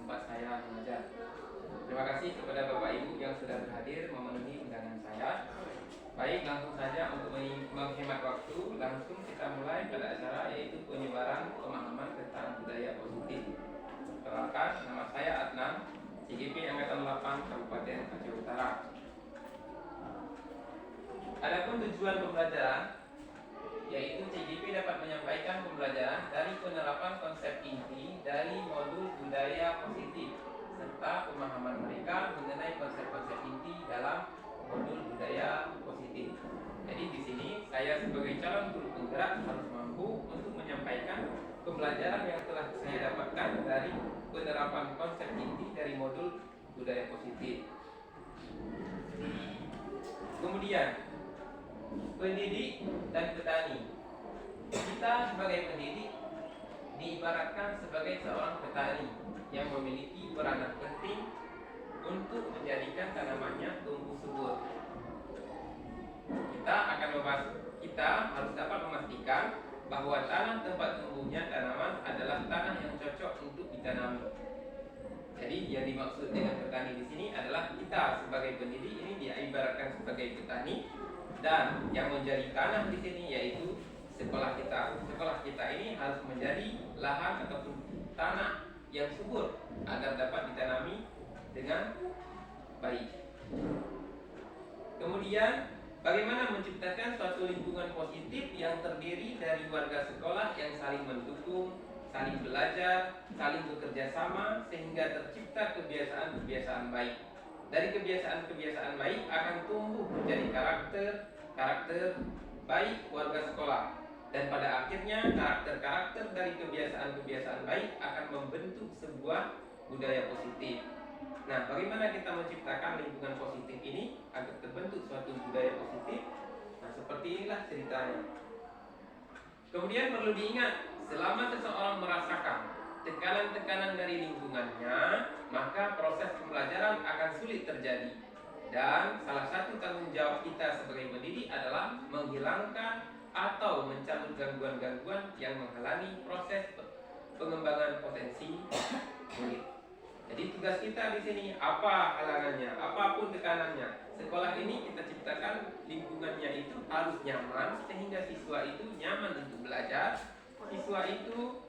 tempat saya mengajar. Terima kasih kepada Bapak Ibu yang sudah berhadir memenuhi undangan saya. Baik, langsung saja untuk menghemat waktu, langsung kita mulai pada acara yaitu penyebaran pemahaman tentang budaya positif. Perkenalkan, nama saya Adnan, CGP Angkatan 8 Kabupaten Aceh Utara. Adapun tujuan pembelajaran, yaitu CGP dapat menyampaikan pembelajaran dari penerapan konsep inti dari modul budaya positif serta pemahaman mereka mengenai konsep-konsep inti dalam modul budaya positif. Jadi di sini saya sebagai calon guru penggerak harus mampu untuk menyampaikan pembelajaran yang telah saya dapatkan dari penerapan konsep inti dari modul budaya positif. Kemudian pendidik dan petani. Kita sebagai pendidik diibaratkan sebagai seorang petani yang memiliki peranan penting untuk menjadikan tanamannya tumbuh subur. Kita harus dapat memastikan bahwa tanah tempat tumbuhnya tanaman adalah tanah yang cocok untuk ditanami. Jadi yang dimaksud dengan petani di sini adalah kita sebagai pendidik ini diibaratkan sebagai petani, dan yang menjadi tanah di sini yaitu sekolah kita. Sekolah kita ini harus menjadi lahan ataupun tanah yang subur agar dapat ditanami dengan baik. Kemudian, bagaimana menciptakan suatu lingkungan positif yang terdiri dari warga sekolah yang saling mendukung, saling belajar, saling bekerja sama sehingga tercipta kebiasaan-kebiasaan baik. Dari kebiasaan-kebiasaan baik akan tumbuh menjadi karakter baik warga sekolah, dan pada akhirnya karakter dari kebiasaan-kebiasaan baik akan membentuk sebuah budaya positif. Nah, bagaimana kita menciptakan lingkungan positif ini agar terbentuk suatu budaya positif? Nah, seperti inilah ceritanya. Kemudian perlu diingat, selama seseorang merasakan tekanan-tekanan dari lingkungannya, maka proses pembelajaran akan sulit terjadi. Dan salah satu tanggung jawab kita sebagai pendidik adalah menghilangkan atau mencabut gangguan-gangguan yang menghalangi proses pengembangan potensi murid. Jadi tugas kita di sini apa halangannya, apapun tekanannya, sekolah ini kita ciptakan lingkungannya itu harus nyaman sehingga siswa itu nyaman untuk belajar, siswa itu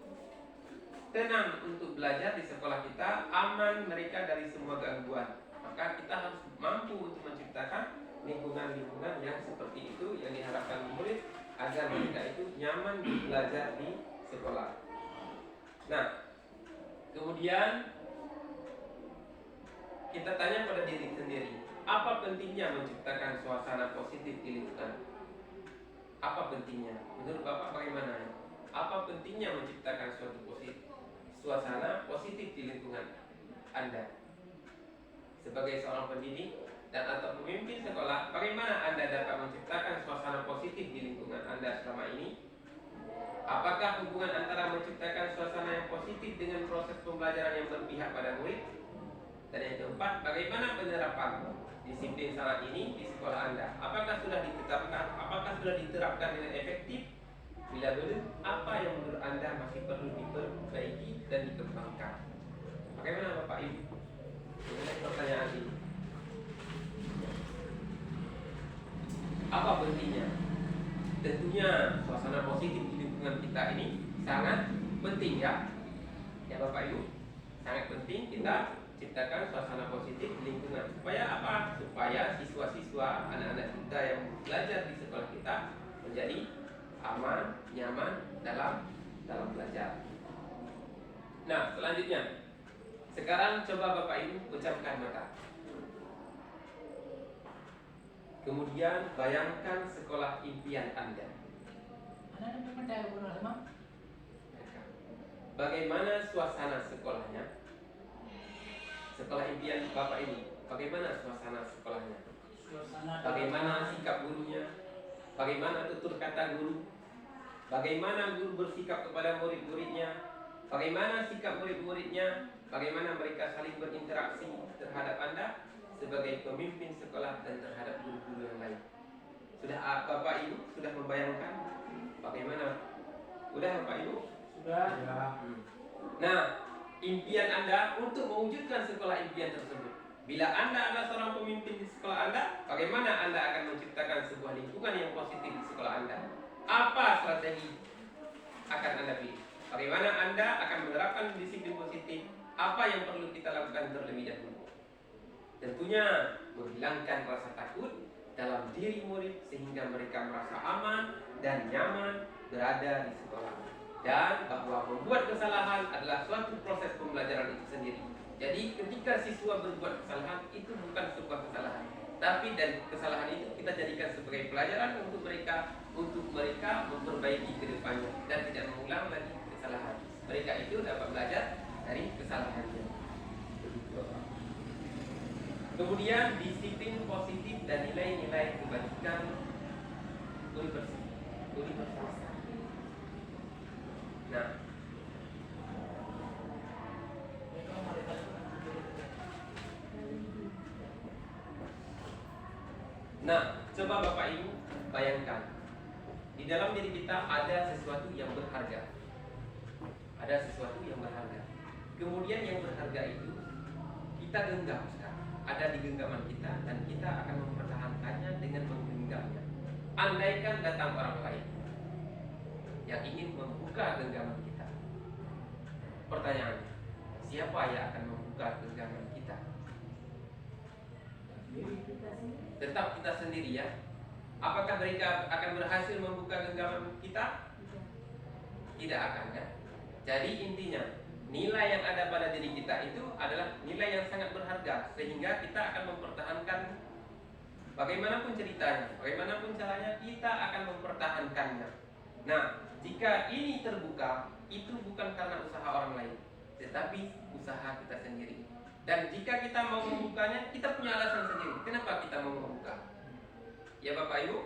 tenang untuk belajar di sekolah kita, aman mereka dari semua gangguan. Maka kita harus mampu untuk menciptakan lingkungan-lingkungan yang seperti itu yang diharapkan murid agar mereka itu nyaman belajar di sekolah. Nah, kemudian kita tanya pada diri sendiri, apa pentingnya menciptakan suasana positif di lingkungan? Apa pentingnya? Menurut Bapak bagaimana? Apa pentingnya menciptakan suasana positif di lingkungan Anda? Sebagai seorang pendidik dan atau pemimpin sekolah, bagaimana Anda dapat menciptakan suasana positif di lingkungan Anda selama ini? Apakah hubungan antara menciptakan suasana yang positif dengan proses pembelajaran yang berpihak pada murid? Dan yang keempat, bagaimana penerapan disiplin salat ini di sekolah Anda? Apakah sudah ditetapkan? Apakah sudah diterapkan dengan efektif? Bila belum, apa yang menurut Anda masih perlu diperbaiki dan dikembangkan? Bagaimana Bapak Ibu? Mengenai pertanyaan ini, apa pentingnya? Tentunya suasana positif di lingkungan kita ini sangat penting ya Bapak Ibu. Sangat penting kita ciptakan suasana positif di lingkungan. Supaya apa? Supaya siswa-siswa, anak-anak kita yang belajar di sekolah kita menjadi aman, nyaman dalam belajar. Nah, selanjutnya, sekarang coba Bapak Ibu pejamkan mata. Kemudian bayangkan sekolah impian Anda. Bagaimana suasana sekolahnya? Sekolah impian Bapak ini, bagaimana suasana sekolahnya? Bagaimana sikap gurunya? Bagaimana tutur kata guru? Bagaimana guru bersikap kepada murid-muridnya? Bagaimana sikap murid-muridnya? Bagaimana mereka saling berinteraksi terhadap Anda sebagai pemimpin sekolah dan terhadap guru-guru yang lain? Sudah Bapak Ibu sudah membayangkan bagaimana? Sudah Bapak Ibu? Sudah. Ya. Nah, impian Anda untuk mewujudkan sekolah impian tersebut. Bila Anda adalah seorang pemimpin di sekolah Anda, bagaimana Anda akan menciptakan sebuah lingkungan yang positif di sekolah Anda? Apa strategi akan Anda pilih? Bagaimana Anda akan menerapkan disiplin positif? Apa yang perlu kita lakukan terlebih dahulu? Tentunya menghilangkan rasa takut dalam diri murid sehingga mereka merasa aman dan nyaman berada di sekolah. Dan bahwa membuat kesalahan adalah suatu proses pembelajaran itu sendiri. Jadi ketika siswa berbuat kesalahan itu bukan sebuah kesalahan, tapi dari kesalahan itu kita jadikan sebagai pelajaran untuk mereka memperbaiki ke depannya dan tidak mengulang lagi kesalahan. Mereka itu dapat belajar dari kesalahannya. Kemudian disiplin positif dan nilai-nilai kebajikan universal. Nah, coba Bapak Ibu bayangkan, di dalam diri kita ada sesuatu yang berharga. Ada sesuatu yang berharga. Kemudian yang berharga itu kita genggam sekarang. Ada di genggaman kita dan kita akan mempertahankannya dengan menggenggamnya. Andaikan datang orang lain yang ingin membuka genggaman kita. Pertanyaannya, siapa yang akan membuka genggaman kita? Tetap kita sendiri ya. Apakah mereka akan berhasil membuka genggaman kita? Tidak akan ya. Jadi intinya, nilai yang ada pada diri kita itu adalah nilai yang sangat berharga, sehingga kita akan mempertahankan bagaimanapun ceritanya, bagaimanapun caranya, kita akan mempertahankannya. Nah, jika ini terbuka, itu bukan karena usaha orang lain, tetapi usaha kita sendiri. Dan jika kita mau membukanya, kita punya alasan sendiri. Kenapa kita mau membuka? Ya Bapak Ibu?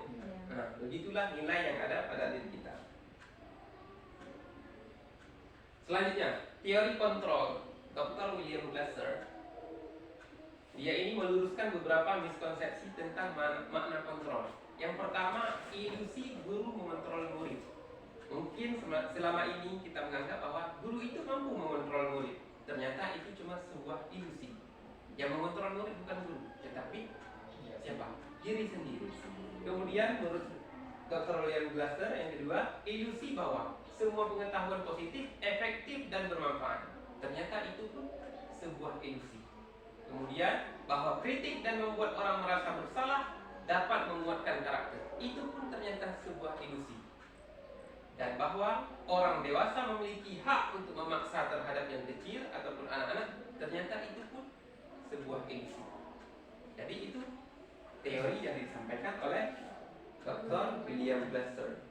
Nah, begitulah nilai yang ada pada diri kita. Selanjutnya, teori kontrol Dr. William Glasser. Dia ini meluruskan beberapa miskonsepsi tentang makna kontrol. Yang pertama, ilusi guru mengontrol murid. Mungkin selama ini kita menganggap bahwa guru itu mampu mengontrol murid. Ternyata itu cuma sebuah ilusi. Yang mengontrol murid bukan guru, tetapi siapa? Diri sendiri. Kemudian menurut Dr. William Glasser yang kedua, ilusi bahwa semua pengetahuan positif, efektif dan bermanfaat. Ternyata itu pun sebuah ilusi. Kemudian bahwa kritik dan membuat orang merasa bersalah dapat menguatkan karakter. Itu pun ternyata sebuah ilusi. Dan bahwa orang dewasa memiliki hak untuk memaksa terhadap yang kecil ataupun anak-anak, ternyata itu pun sebuah ilusi. Jadi itu teori yang disampaikan oleh Dr. William Glasser.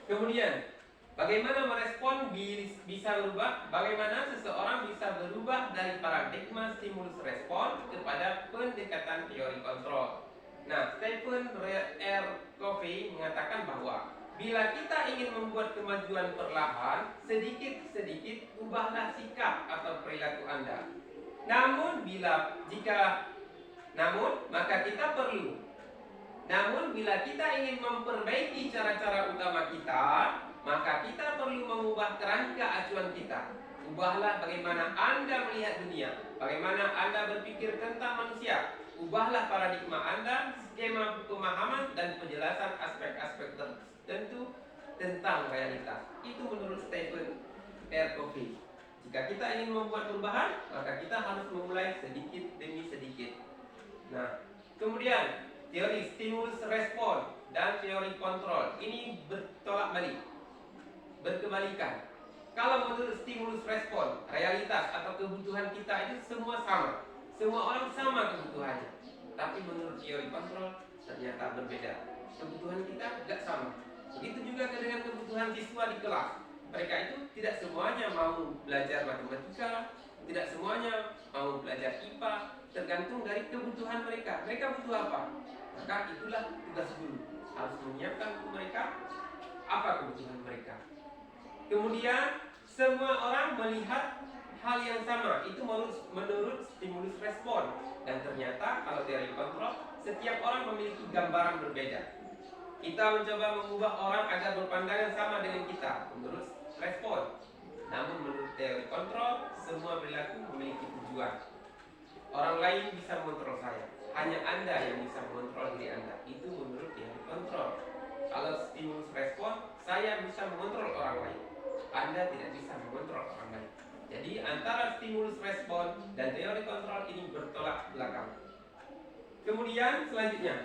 Kemudian, bagaimana merespon bisa berubah? Bagaimana seseorang bisa berubah dari paradigma stimulus respon kepada pendekatan teori kontrol? Nah, Stephen R. Covey mengatakan bahwa bila kita ingin membuat kemajuan perlahan, sedikit-sedikit ubahlah sikap atau perilaku Anda. Namun bila kita ingin memperbaiki cara-cara utama kita, maka kita perlu mengubah kerangka acuan kita. Ubahlah bagaimana Anda melihat dunia, bagaimana Anda berpikir tentang manusia. Ubahlah paradigma Anda, skema pemahaman dan penjelasan aspek-aspek tertentu tentang realitas. Itu menurut Stephen R. Covey. Jika kita ingin membuat perubahan, maka kita harus memulai sedikit demi sedikit. Nah, kemudian teori stimulus respon dan teori kontrol ini bertolak balik, berkebalikan. Kalau menurut stimulus respon, realitas atau kebutuhan kita itu semua sama, semua orang sama kebutuhannya. Tapi menurut teori kontrol ternyata berbeda, kebutuhan kita tidak sama. Begitu juga dengan kebutuhan siswa di kelas. Mereka itu tidak semuanya mau belajar matematika, tidak semuanya mau belajar IPA, tergantung dari kebutuhan mereka. Mereka butuh apa? Maka itulah tugas guru, harus menyiapkan untuk mereka apa kebutuhan mereka. Kemudian semua orang melihat hal yang sama, itu menurut stimulus respon. Dan ternyata kalau teori kontrol, setiap orang memiliki gambaran berbeda. Kita mencoba mengubah orang agar berpandangan sama dengan kita menurut respon. Namun menurut teori kontrol, semua perilaku memiliki tujuan. Orang lain bisa mengontrol saya, hanya Anda yang bisa mengontrol diri Anda. Itu menurut teori kontrol. Kalau stimulus respon, saya bisa mengontrol orang lain, Anda tidak bisa mengontrol orang lain. Jadi antara stimulus respon dan teori kontrol ini bertolak belakang. Kemudian selanjutnya,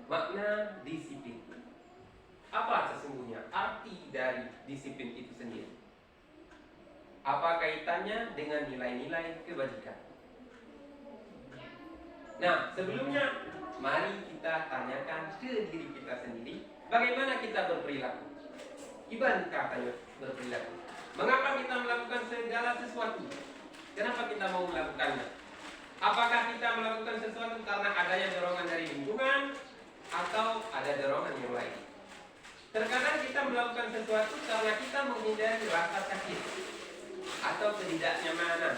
makna disiplin. Apa sesungguhnya arti dari disiplin itu sendiri? Apa kaitannya dengan nilai-nilai kebajikan? Nah, sebelumnya mari kita tanyakan ke diri kita sendiri, bagaimana kita berperilaku? Iban katanya berperilaku. Mengapa kita melakukan segala sesuatu? Kenapa kita mau melakukannya? Apakah kita melakukan sesuatu karena adanya dorongan dari lingkungan atau ada dorongan yang lain? Terkadang kita melakukan sesuatu karena kita menghindari rasa sakit atau ketidaknyamanan.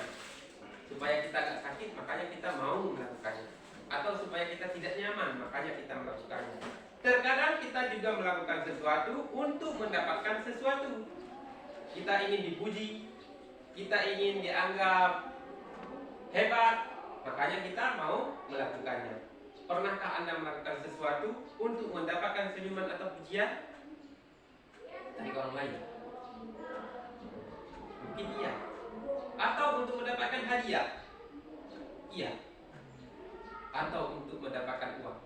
Supaya kita gak sakit, makanya kita mau melakukannya. Atau supaya kita tidak nyaman, makanya kita melakukannya. Terkadang kita juga melakukan sesuatu untuk mendapatkan sesuatu. Kita ingin dipuji, kita ingin dianggap hebat, makanya kita mau melakukannya. Pernahkah Anda melakukan sesuatu untuk mendapatkan senyuman atau pujian dari orang lain? Mungkin iya. Atau untuk mendapatkan hadiah? Iya. Atau untuk mendapatkan uang?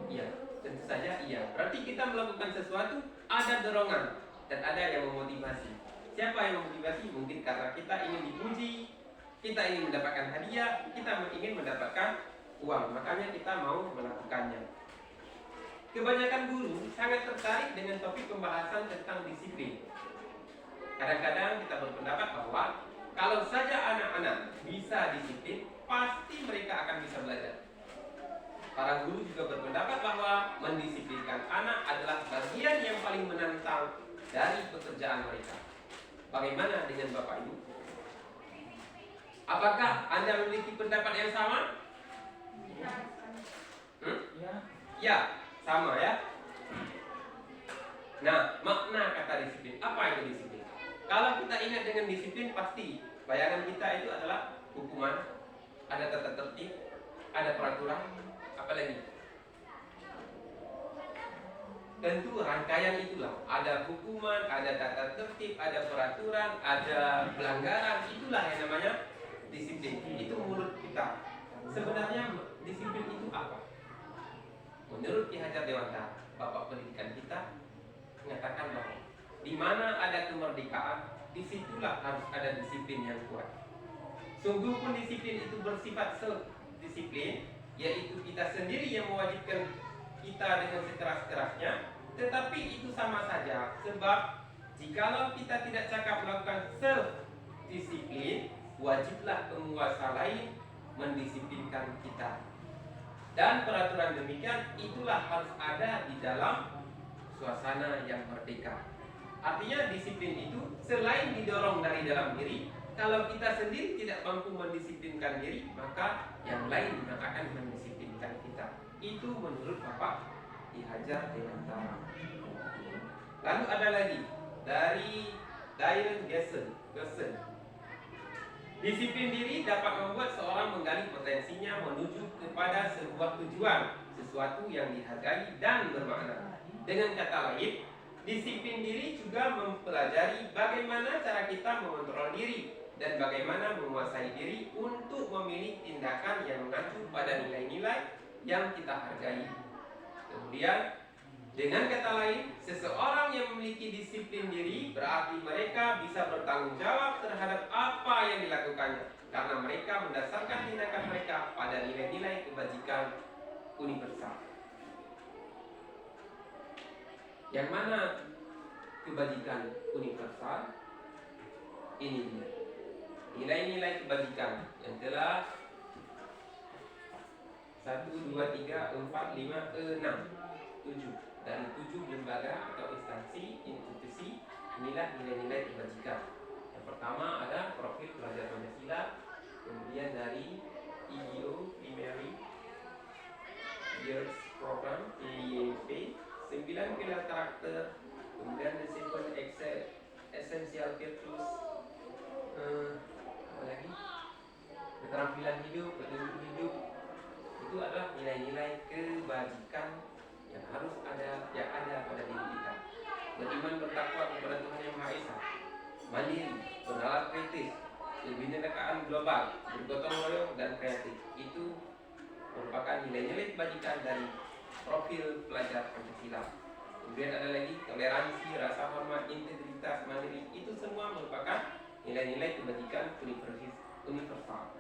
Iya. Tentu saja iya. Berarti kita melakukan sesuatu, ada dorongan dan ada yang memotivasi. Siapa yang memotivasi? Mungkin karena kita ingin dipuji, kita ingin mendapatkan hadiah, kita ingin mendapatkan uang, makanya kita mau melakukannya. Kebanyakan guru sangat tertarik dengan topik pembahasan tentang disiplin. Kadang-kadang kita berpendapat bahwa kalau saja anak-anak bisa disiplin, pasti mereka akan bisa belajar. Para guru juga berpendapat bahwa mendisiplinkan anak adalah bagian yang paling menantang dari pekerjaan mereka. Bagaimana dengan Bapak Ibu? Apakah Anda memiliki pendapat yang sama? Ya, sama ya. Nah, makna kata disiplin. Apa itu disiplin? Kalau kita ingat dengan disiplin, pasti bayangan kita itu adalah hukuman, ada tata tertib, ada peraturan, apa lagi? Tentu rangkaian itulah. Ada hukuman, ada tata tertib, ada peraturan, ada pelanggaran. Itulah yang namanya disiplin. Itu menurut kita. Sebenarnya disiplin itu apa? Menurut Ki Hajar Dewantara, Bapak pendidikan kita, mengatakan bahwa di mana ada kemerdekaan, disitulah harus ada disiplin yang kuat. Sungguh pun disiplin itu bersifat self-disiplin, yaitu kita sendiri yang mewajibkan kita dengan sekeras-kerasnya, tetapi itu sama saja. Sebab jikalau kita tidak cakap melakukan self-disiplin, wajiblah penguasa lain mendisiplinkan kita. Dan peraturan demikian itulah harus ada di dalam suasana yang merdeka. Artinya disiplin itu selain didorong dari dalam diri, kalau kita sendiri tidak mampu mendisiplinkan diri, maka yang lain yang akan mendisiplinkan kita. Itu menurut Bapak Ki Hajar Dewantara. Lalu ada lagi dari Diane Gerson. Disiplin diri dapat membuat seorang menggali potensinya menuju kepada sebuah tujuan, sesuatu yang dihargai dan bermakna. Dengan kata lain, disiplin diri juga mempelajari bagaimana cara kita mengontrol diri dan bagaimana menguasai diri untuk memilih tindakan yang mengacu pada nilai-nilai yang kita hargai. Kemudian, dengan kata lain, seseorang yang memiliki disiplin diri berarti mereka bisa bertanggung jawab terhadap apa yang dilakukannya, karena mereka mendasarkan tindakan mereka pada nilai-nilai kebajikan universal. Yang mana kebajikan universal? Ini dia. Nilai-nilai kebajikan yang telah 1, 2, 3, 4, 5, 6, 7 dari 7 lembaga atau instansi, institusi, inilah nilai-nilai kebajikan. Yang pertama ada profil pelajar Pancasila, kemudian dari IGO Primary Years Program (PYP), 9 pilar karakter, kemudian the 7 Excel essential virtues, apa lagi? Keterampilan hidup, petunjuk hidup, itu adalah nilai-nilai kebajikan yang harus ada, yang ada pada diri kita. Beriman bertakwa kepada Tuhan Yang Maha Esa, mandiri, bernalar kritis, kebinekaan global, bergotong royong dan kreatif. Itu merupakan nilai-nilai kebajikan dari profil pelajar Pancasila. Kemudian ada lagi toleransi, rasa hormat, integritas, mandiri. Itu semua merupakan nilai-nilai kebajikan universal.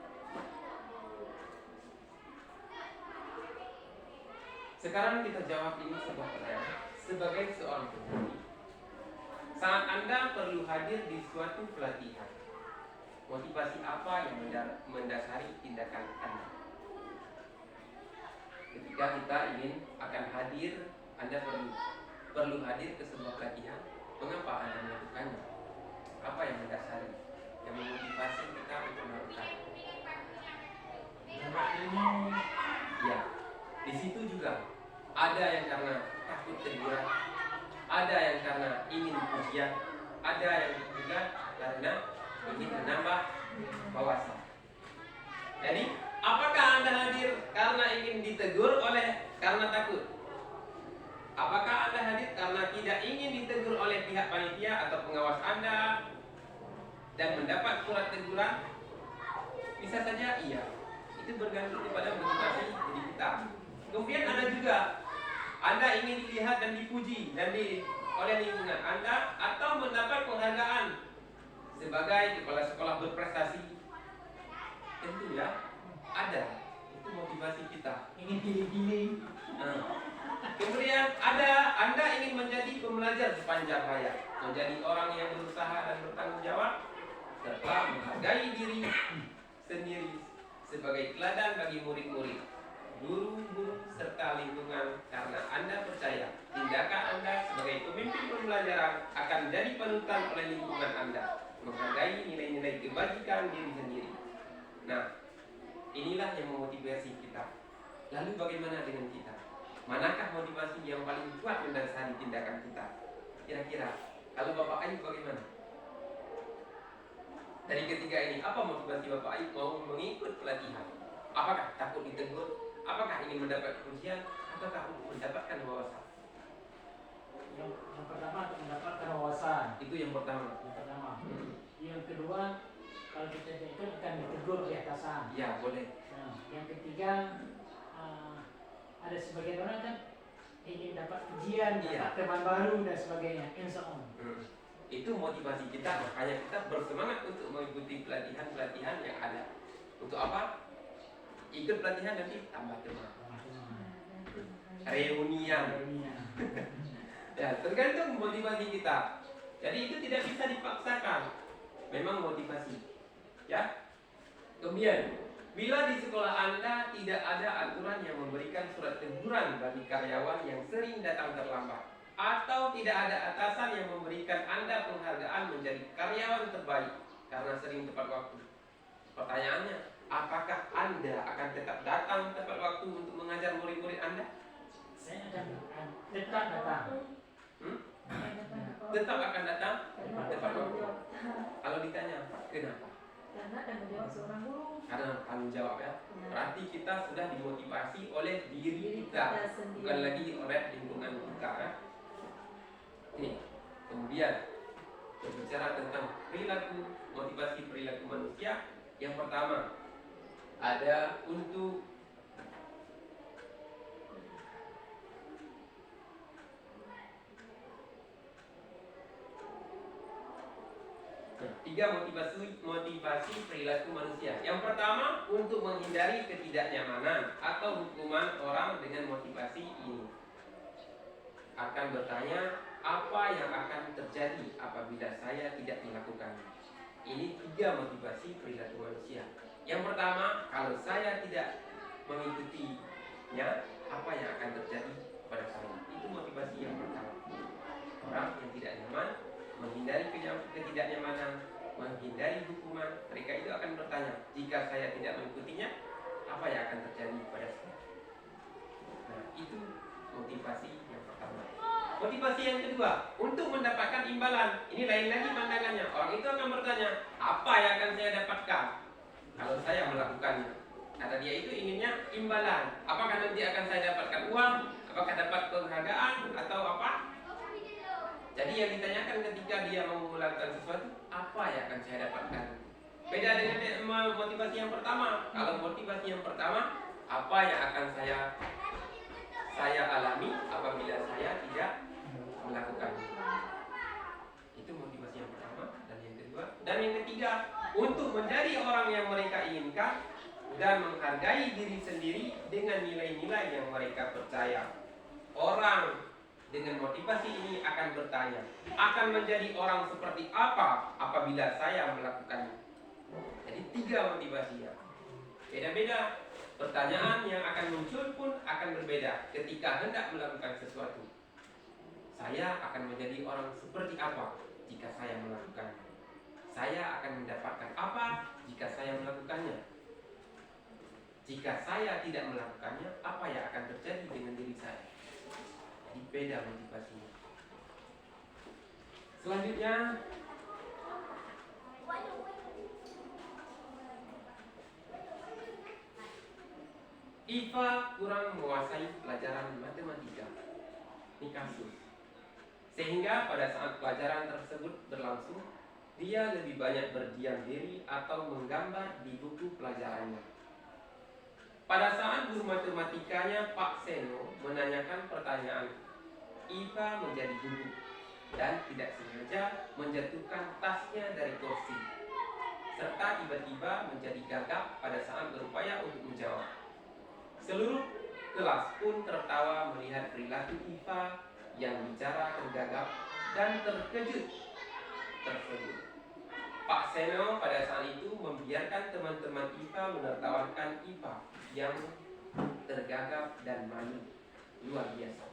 Sekarang kita jawab ini sebuah pertanyaan. Sebagai seorang pendidik, saat Anda perlu hadir di suatu pelatihan, motivasi apa yang mendasari tindakan Anda? Ketika kita ingin akan hadir, Anda perlu hadir ke sebuah pelatihan, mengapa Anda melakukannya? Apa yang mendasari, yang memotivasi kita untuk melakukannya? Ya, di situ juga ada yang karena takut teguran, ada yang karena ingin pujian, ada yang juga karena ingin menambah wawasan. Jadi, apakah Anda hadir karena ingin ditegur karena takut? Apakah Anda hadir karena tidak ingin ditegur oleh pihak panitia atau pengawas Anda dan mendapat surat teguran? Bisa saja iya. Itu bergantung kepada motivasi diri kita. Kemudian ada juga Anda ingin dilihat dan dipuji oleh lingkungan Anda atau mendapat penghargaan sebagai kepala sekolah berprestasi. Tentu ya, ada. Itu motivasi kita. Ingin pilih-pilih. Kemudian ada Anda ingin menjadi pembelajar sepanjang hayat, menjadi orang yang berusaha dan bertanggung jawab, serta menghargai diri sendiri sebagai teladan bagi murid-murid, guru-guru serta lingkungan, karena Anda percaya tindakan Anda sebagai pemimpin pembelajaran akan menjadi panutan oleh lingkungan Anda, menghargai nilai-nilai kebajikan diri sendiri. Nah, inilah yang memotivasi kita. Lalu bagaimana dengan kita? Manakah motivasi yang paling kuat mendasari tindakan kita? Kira-kira, kalau Bapak Ayub bagaimana? Dari ketiga ini, apa motivasi Bapak Ayub mau mengikut pelatihan? Apakah takut ditegur? Apakah ingin mendapat pujian? Ataukah untuk mendapatkan wawasan? Yang pertama untuk mendapatkan wawasan. Itu yang pertama. Yang kedua, kalau kita ikut akan ditegur oleh atasan. Ya, boleh. Nah, yang ketiga, ada sebagian orang kan ingin dapat pujian, dapat teman baru dan sebagainya, and so on. Itu motivasi kita, makanya kita bersemangat untuk mengikuti pelatihan-pelatihan yang ada. Untuk apa? Ikut pelatihan nanti tambah teman. Reunian. Ya, tergantung motivasi kita. Jadi itu tidak bisa dipaksakan. Memang motivasi. Ya. Kemudian, bila di sekolah Anda tidak ada aturan yang memberikan surat teguran bagi karyawan yang sering datang terlambat, atau tidak ada atasan yang memberikan Anda penghargaan menjadi karyawan terbaik karena sering tepat waktu. Pertanyaannya, apakah Anda akan tetap datang tepat waktu untuk mengajar murid-murid Anda? Saya akan tetap datang. Tetap akan datang tepat waktu. Kalau ditanya, kenapa? Karena tanggung jawab seorang guru. Karena tanggung jawab ya. Berarti kita sudah dimotivasi oleh diri kita, bukan lagi oleh lingkungan kita ya. Nih, kemudian berbicara tentang perilaku, motivasi perilaku manusia. Yang pertama ada untuk tiga motivasi perilaku manusia. Yang pertama untuk menghindari ketidaknyamanan atau hukuman orang dengan motivasi ini. Akan bertanya, apa yang akan terjadi apabila saya tidak melakukannya? Ini tiga motivasi perilaku manusia. Yang pertama, kalau saya tidak mengikutinya, apa yang akan terjadi pada saya? Itu motivasi yang pertama. Orang yang tidak nyaman, menghindari ketidaknyamanan, menghindari hukuman, mereka itu akan bertanya, jika saya tidak mengikutinya, apa yang akan terjadi pada saya? Nah, itu motivasi yang pertama. Motivasi yang kedua, untuk mendapatkan imbalan. Ini lain lagi pandangannya. Orang itu akan bertanya, apa yang akan saya dapatkan kalau saya melakukannya? Kata dia itu inginnya imbalan. Apakah nanti akan saya dapatkan uang? Apakah dapat penghargaan atau apa? Jadi yang ditanyakan ketika dia mau melakukan sesuatu, apa yang akan saya dapatkan? Beda dengan motivasi yang pertama. Kalau motivasi yang pertama, apa yang akan saya alami apabila saya tidak melakukannya? Itu motivasi yang pertama dan yang kedua. Dan yang ketiga, untuk menjadi orang yang mereka inginkan dan menghargai diri sendiri dengan nilai-nilai yang mereka percaya. Orang dengan motivasi ini akan bertanya, akan menjadi orang seperti apa apabila saya melakukannya? Jadi 3 motivasi ya. Beda-beda. Pertanyaan yang akan muncul pun akan berbeda ketika hendak melakukan sesuatu. Saya akan menjadi orang seperti apa jika saya melakukannya? Saya akan mendapatkan apa jika saya melakukannya? Jika saya tidak melakukannya, apa yang akan terjadi dengan diri saya? Jadi beda motivasinya. Selanjutnya, Iva kurang menguasai pelajaran matematika. Ini kasus. Sehingga pada saat pelajaran tersebut berlangsung, dia lebih banyak berdiam diri atau menggambar di buku pelajarannya. Pada saat guru matematikanya Pak Seno menanyakan pertanyaan, Iva menjadi gugup dan tidak sengaja menjatuhkan tasnya dari kursi, serta tiba-tiba menjadi gagap pada saat berupaya untuk menjawab. Seluruh kelas pun tertawa melihat perilaku Iva yang bicara tergagap dan terkejut tersebut. Pak Seno pada saat itu membiarkan teman-teman Iva menertawakan Iva yang tergagap dan malu luar biasa,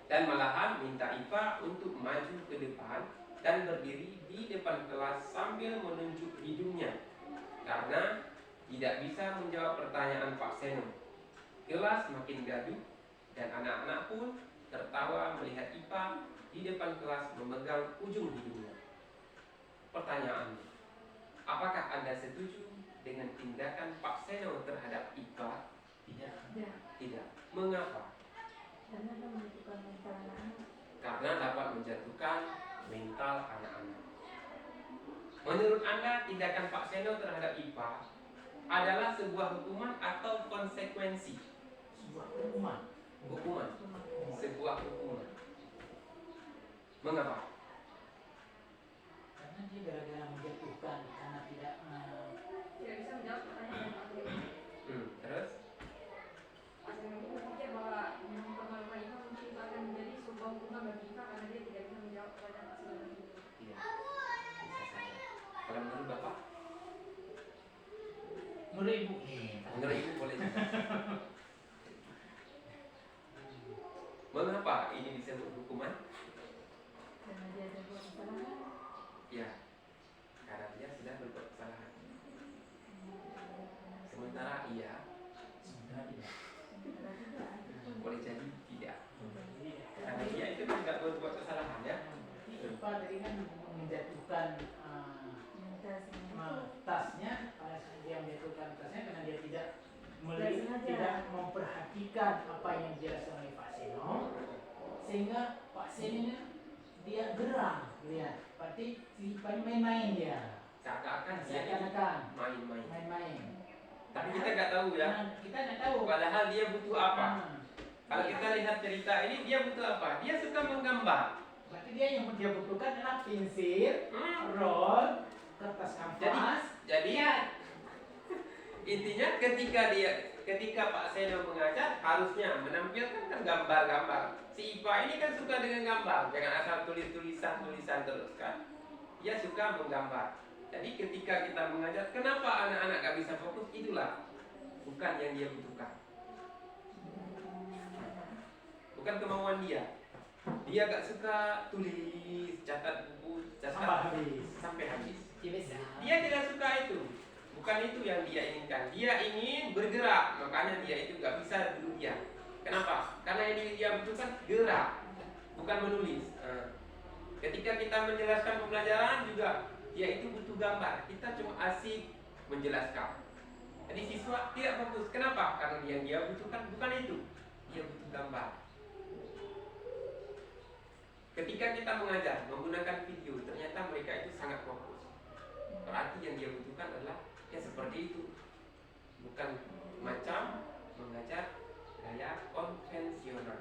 dan malahan minta Iva untuk maju ke depan dan berdiri di depan kelas sambil menunjuk hidungnya karena tidak bisa menjawab pertanyaan Pak Seno. Kelas makin gaduh dan anak-anak pun tertawa melihat Iva di depan kelas memegang ujung hidungnya. Pertanyaannya, apakah Anda setuju dengan tindakan Pak Seno terhadap Iva? Tidak. Ya, Tidak. Mengapa? karena dia menentukan mental anak-anak. Karena dapat menjatuhkan mental anak-anak. Menurut Anda, tindakan Pak Seno terhadap Iva adalah sebuah hukuman atau konsekuensi? Sebuah hukuman. Hukuman. Sebuah hukuman. Mengapa? Karena dia gara-gara menjatuhkan karena tidak Tidak bisa menjawab pertanyaan Pak Seno. Terus? Pak Seno itu berpikir bahwa mempermalukan Iva mungkin itu akan menjadi sebuah hukuman bagi Iva karena dia tidak bisa menjawab pertanyaan Pak Seno itu. Iya. Bisa saja. Kalau menurut Bapak? menurut ibu. Menurut Ibu boleh juga. Mengapa ini disebut hukuman? Karena dia ada buat kesalahan. Ya, karena dia sudah berbuat kesalahan. Sementara ia Sebenarnya tidak. Sementara tidak. boleh jadi tidak. Tidak. Karena dia itu tidak berbuat kesalahan ya. Iva tadi kan menjatuhkan Minta semua itu. tasnya pada saat dia menjatuhkan tasnya karena dia tidak Tidak sengaja. tidak memperhatikan apa yang dijelaskan oleh Pak Seno, sehingga Pak Seno dia gerah lihat, berarti si Iva ini main-main dia, Seakan-akan dia ini seakan-akan main-main. main-main. Tapi kita nggak tahu ya. Nah, kita nggak tahu. Padahal dia butuh apa? Nah, Kalau kita lihat cerita ini, dia butuh apa? Dia suka menggambar. berarti dia yang dia butuhkan adalah pensil, Hmm. rol, kertas kanvas. Jadi intinya ketika Pak Seno mengajar harusnya menampilkan kan gambar-gambar. Si Iva ini kan suka dengan gambar, jangan asal tulisan terus kan. Dia suka menggambar. Jadi ketika kita mengajar, kenapa anak-anak gak bisa fokus? Itulah bukan yang dia butuhkan, bukan kemauan dia. Dia gak suka tulis, catat buku, sampai habis. Ya, bisa. Dia tidak suka itu. Bukan itu yang dia inginkan. Dia ingin bergerak, makanya dia itu gak bisa duduk diam. Kenapa? Karena yang dia butuhkan gerak, bukan menulis. Ketika kita menjelaskan pembelajaran juga, dia itu butuh gambar. Kita cuma asik menjelaskan. Jadi siswa tidak fokus. Kenapa? Karena yang dia butuhkan bukan itu. Dia butuh gambar. Ketika kita mengajar menggunakan video, ternyata mereka itu sangat fokus. Berarti yang dia butuhkan adalah ya seperti itu. Bukan macam mengajar gaya konvensional.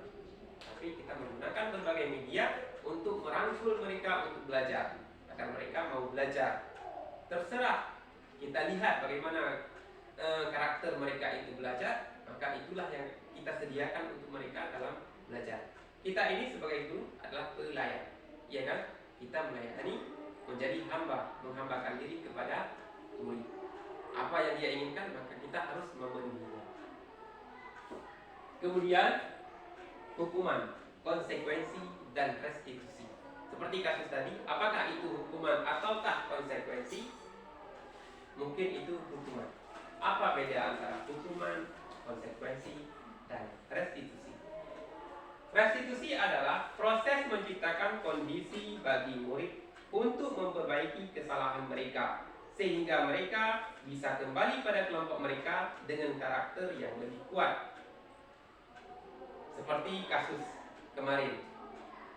Tapi kita menggunakan berbagai media untuk merangkul mereka untuk belajar. Agar mereka mau belajar. Terserah. Kita lihat bagaimana karakter mereka itu belajar, maka itulah yang kita sediakan untuk mereka dalam belajar. Kita ini sebagai guru adalah pelayan, ya kan? Kita melayani, menjadi hamba, menghambakan diri kepada murid. Apa yang dia inginkan, maka kita harus memenuhinya. Kemudian hukuman, konsekuensi, dan restitusi. Seperti kasus tadi, apakah itu hukuman ataukah konsekuensi? Mungkin itu hukuman. Apa beda antara hukuman, konsekuensi, dan restitusi? Restitusi adalah proses menciptakan kondisi bagi murid untuk memperbaiki kesalahan mereka, sehingga mereka bisa kembali pada kelompok mereka dengan karakter yang lebih kuat. Seperti kasus kemarin,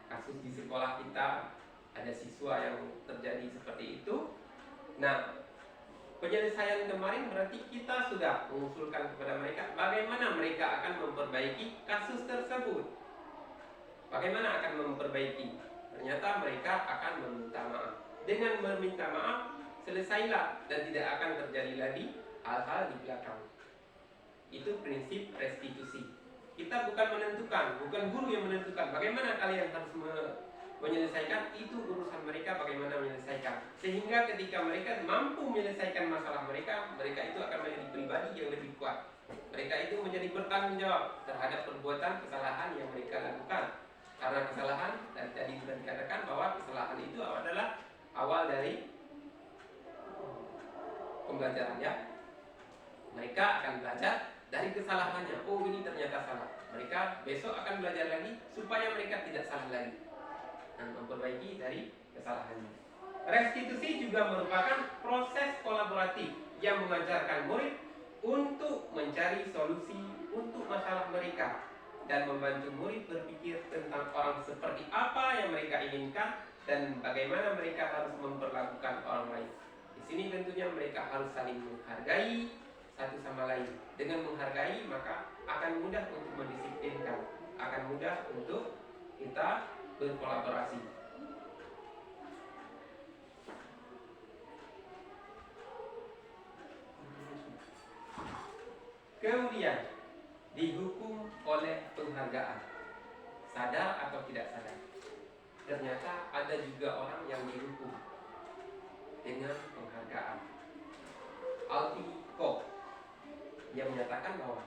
kasus di sekolah kita, ada siswa yang terjadi seperti itu. Nah, penyelesaian kemarin berarti kita sudah mengusulkan kepada mereka bagaimana mereka akan memperbaiki kasus tersebut. Bagaimana akan memperbaiki? Ternyata mereka akan meminta maaf. Dengan meminta maaf, selesailah dan tidak akan terjadi lagi hal-hal di belakang. Itu prinsip restitusi. Kita bukan menentukan, bukan guru yang menentukan bagaimana kalian harus menyelesaikan, itu urusan mereka bagaimana menyelesaikan. Sehingga ketika mereka mampu menyelesaikan masalah mereka, mereka itu akan menjadi pribadi yang lebih kuat. Mereka itu menjadi bertanggung jawab terhadap perbuatan kesalahan yang mereka lakukan. Karena kesalahan, dan tadi sudah dikatakan bahwa kesalahan itu adalah awal dari pembelajaran, ya. Mereka akan belajar dari kesalahannya. Oh, ini ternyata salah. Mereka besok akan belajar lagi supaya mereka tidak salah lagi dan memperbaiki dari kesalahannya. Restitusi juga merupakan proses kolaboratif yang mengajarkan murid untuk mencari solusi untuk masalah mereka dan membantu murid berpikir tentang orang seperti apa yang mereka inginkan dan bagaimana mereka harus memperlakukan orang lain. Di sini tentunya mereka harus saling menghargai satu sama lain. Dengan menghargai maka akan mudah untuk mendisiplinkan, akan mudah untuk kita berkolaborasi. Kemudian dihukum oleh penghargaan, sadar atau tidak sadar. Ternyata ada juga orang yang dihukum dengan penghargaan. Alfie Koch yang menyatakan bahwa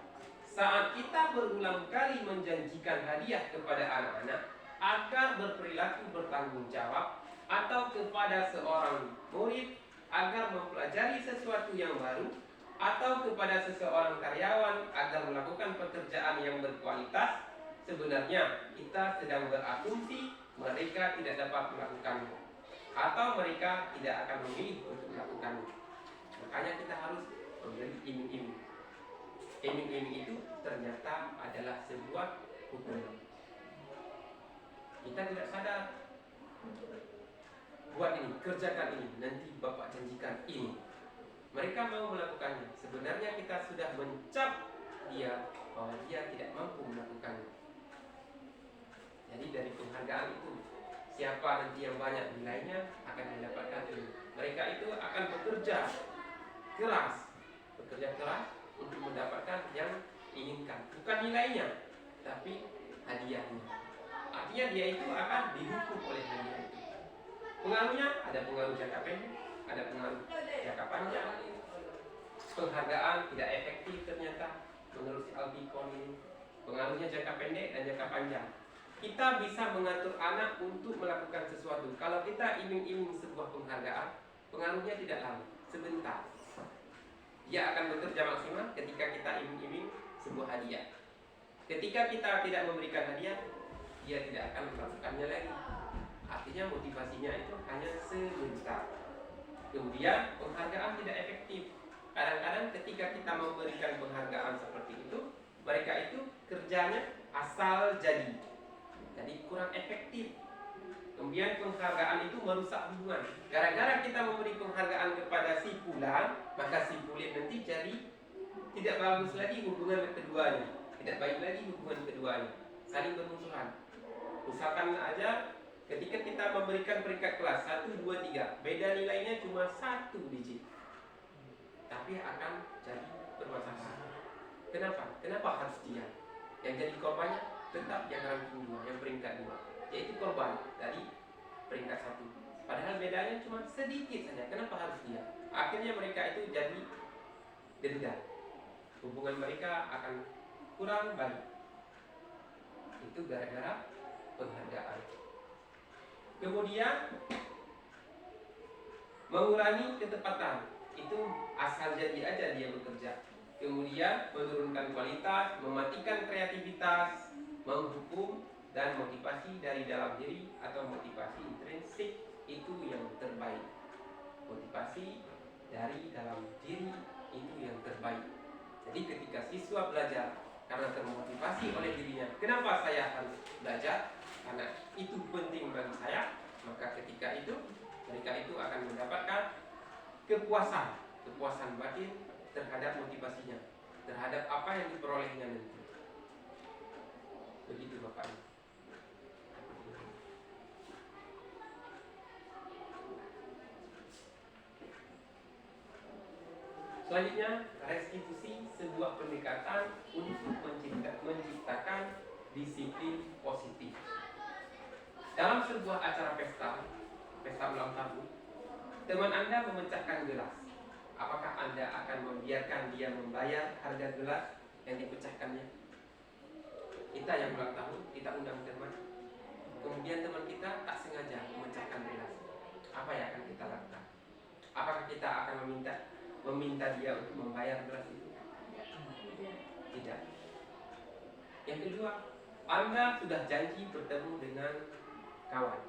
saat kita berulang kali menjanjikan hadiah kepada anak-anak agar berperilaku bertanggung jawab, atau kepada seorang murid agar mempelajari sesuatu yang baru, atau kepada seseorang karyawan agar melakukan pekerjaan yang berkualitas, sebenarnya kita sedang berasumsi mereka tidak dapat melakukannya, atau mereka tidak akan memilih untuk melakukannya. Makanya kita harus memberi iming-iming. Iming-iming itu ternyata adalah sebuah hukuman. Kita tidak sadar. Buat ini, kerjakan ini, nanti Bapak janjikan ini. Mereka mau melakukannya. Sebenarnya kita sudah mencap dia bahwa dia tidak mampu melakukannya. Jadi dari penghargaan itu, siapa nanti yang banyak nilainya akan mendapatkan ini. Mereka itu akan bekerja keras untuk mendapatkan yang diinginkan. Bukan nilainya, tapi hadiahnya. Artinya dia itu akan dihukum oleh hadiah itu. Pengaruhnya ada pengaruh jangka pendek, ada pengaruh jangka panjang. Penghargaan tidak efektif ternyata menurut si Alfie Koch ini. Pengaruhnya jangka pendek dan jangka panjang. Kita bisa mengatur anak untuk melakukan sesuatu. Kalau kita iming-iming sebuah penghargaan, pengaruhnya tidak lama, sebentar. Dia akan bekerja maksimal ketika kita iming-iming sebuah hadiah. Ketika kita tidak memberikan hadiah, dia tidak akan melakukannya lagi. Artinya motivasinya itu hanya sebentar. Kemudian penghargaan tidak efektif. Kadang-kadang ketika kita memberikan penghargaan seperti itu, mereka itu kerjanya asal jadi kurang efektif. Kemudian penghargaan itu merusak hubungan. Gara-gara kita memberi penghargaan kepada si fulan, maka si fulan nanti jadi tidak bagus lagi hubungan keduanya, tidak baik lagi hubungan keduanya, saling bermusuhan. Misalkan aja ketika kita memberikan peringkat kelas 1, 2, 3, beda nilainya cuma 1 digit, tapi akan jadi bermasalah. Kenapa? Kenapa harus dia? Yang jadi korbannya tetap yang ranking 2, yang peringkat 2, yaitu korban dari peringkat 1. Padahal bedanya cuma sedikit saja. Kenapa harus dia? Akhirnya mereka itu jadi dendam. Hubungan mereka akan kurang baik. Itu gara-gara penghargaan. Kemudian mengurangi ketepatan. Itu asal jadi aja dia bekerja. Kemudian menurunkan kualitas, mematikan kreativitas, menghukum, dan motivasi dari dalam diri atau motivasi intrinsik itu yang terbaik. Motivasi dari dalam diri itu yang terbaik. Jadi ketika siswa belajar karena termotivasi oleh dirinya, kenapa saya harus belajar? Karena itu penting bagi saya. Maka ketika itu mereka itu akan mendapatkan kepuasan batin terhadap motivasinya, terhadap apa yang diperolehnya nanti. Begitu Bapak Ibu. Selanjutnya, restitusi sebuah pendekatan untuk menciptakan disiplin positif. Dalam sebuah acara pesta ulang tahun, teman Anda memecahkan gelas. Apakah Anda akan membiarkan dia membayar harga gelas yang dipecahkannya? Kita yang ulang tahun, kita undang teman. Kemudian teman kita tak sengaja memecahkan gelas. Apa yang akan kita lakukan? Apakah kita akan meminta dia untuk membayar gelas itu? Tidak. Yang kedua, Anda sudah janji bertemu dengan kawan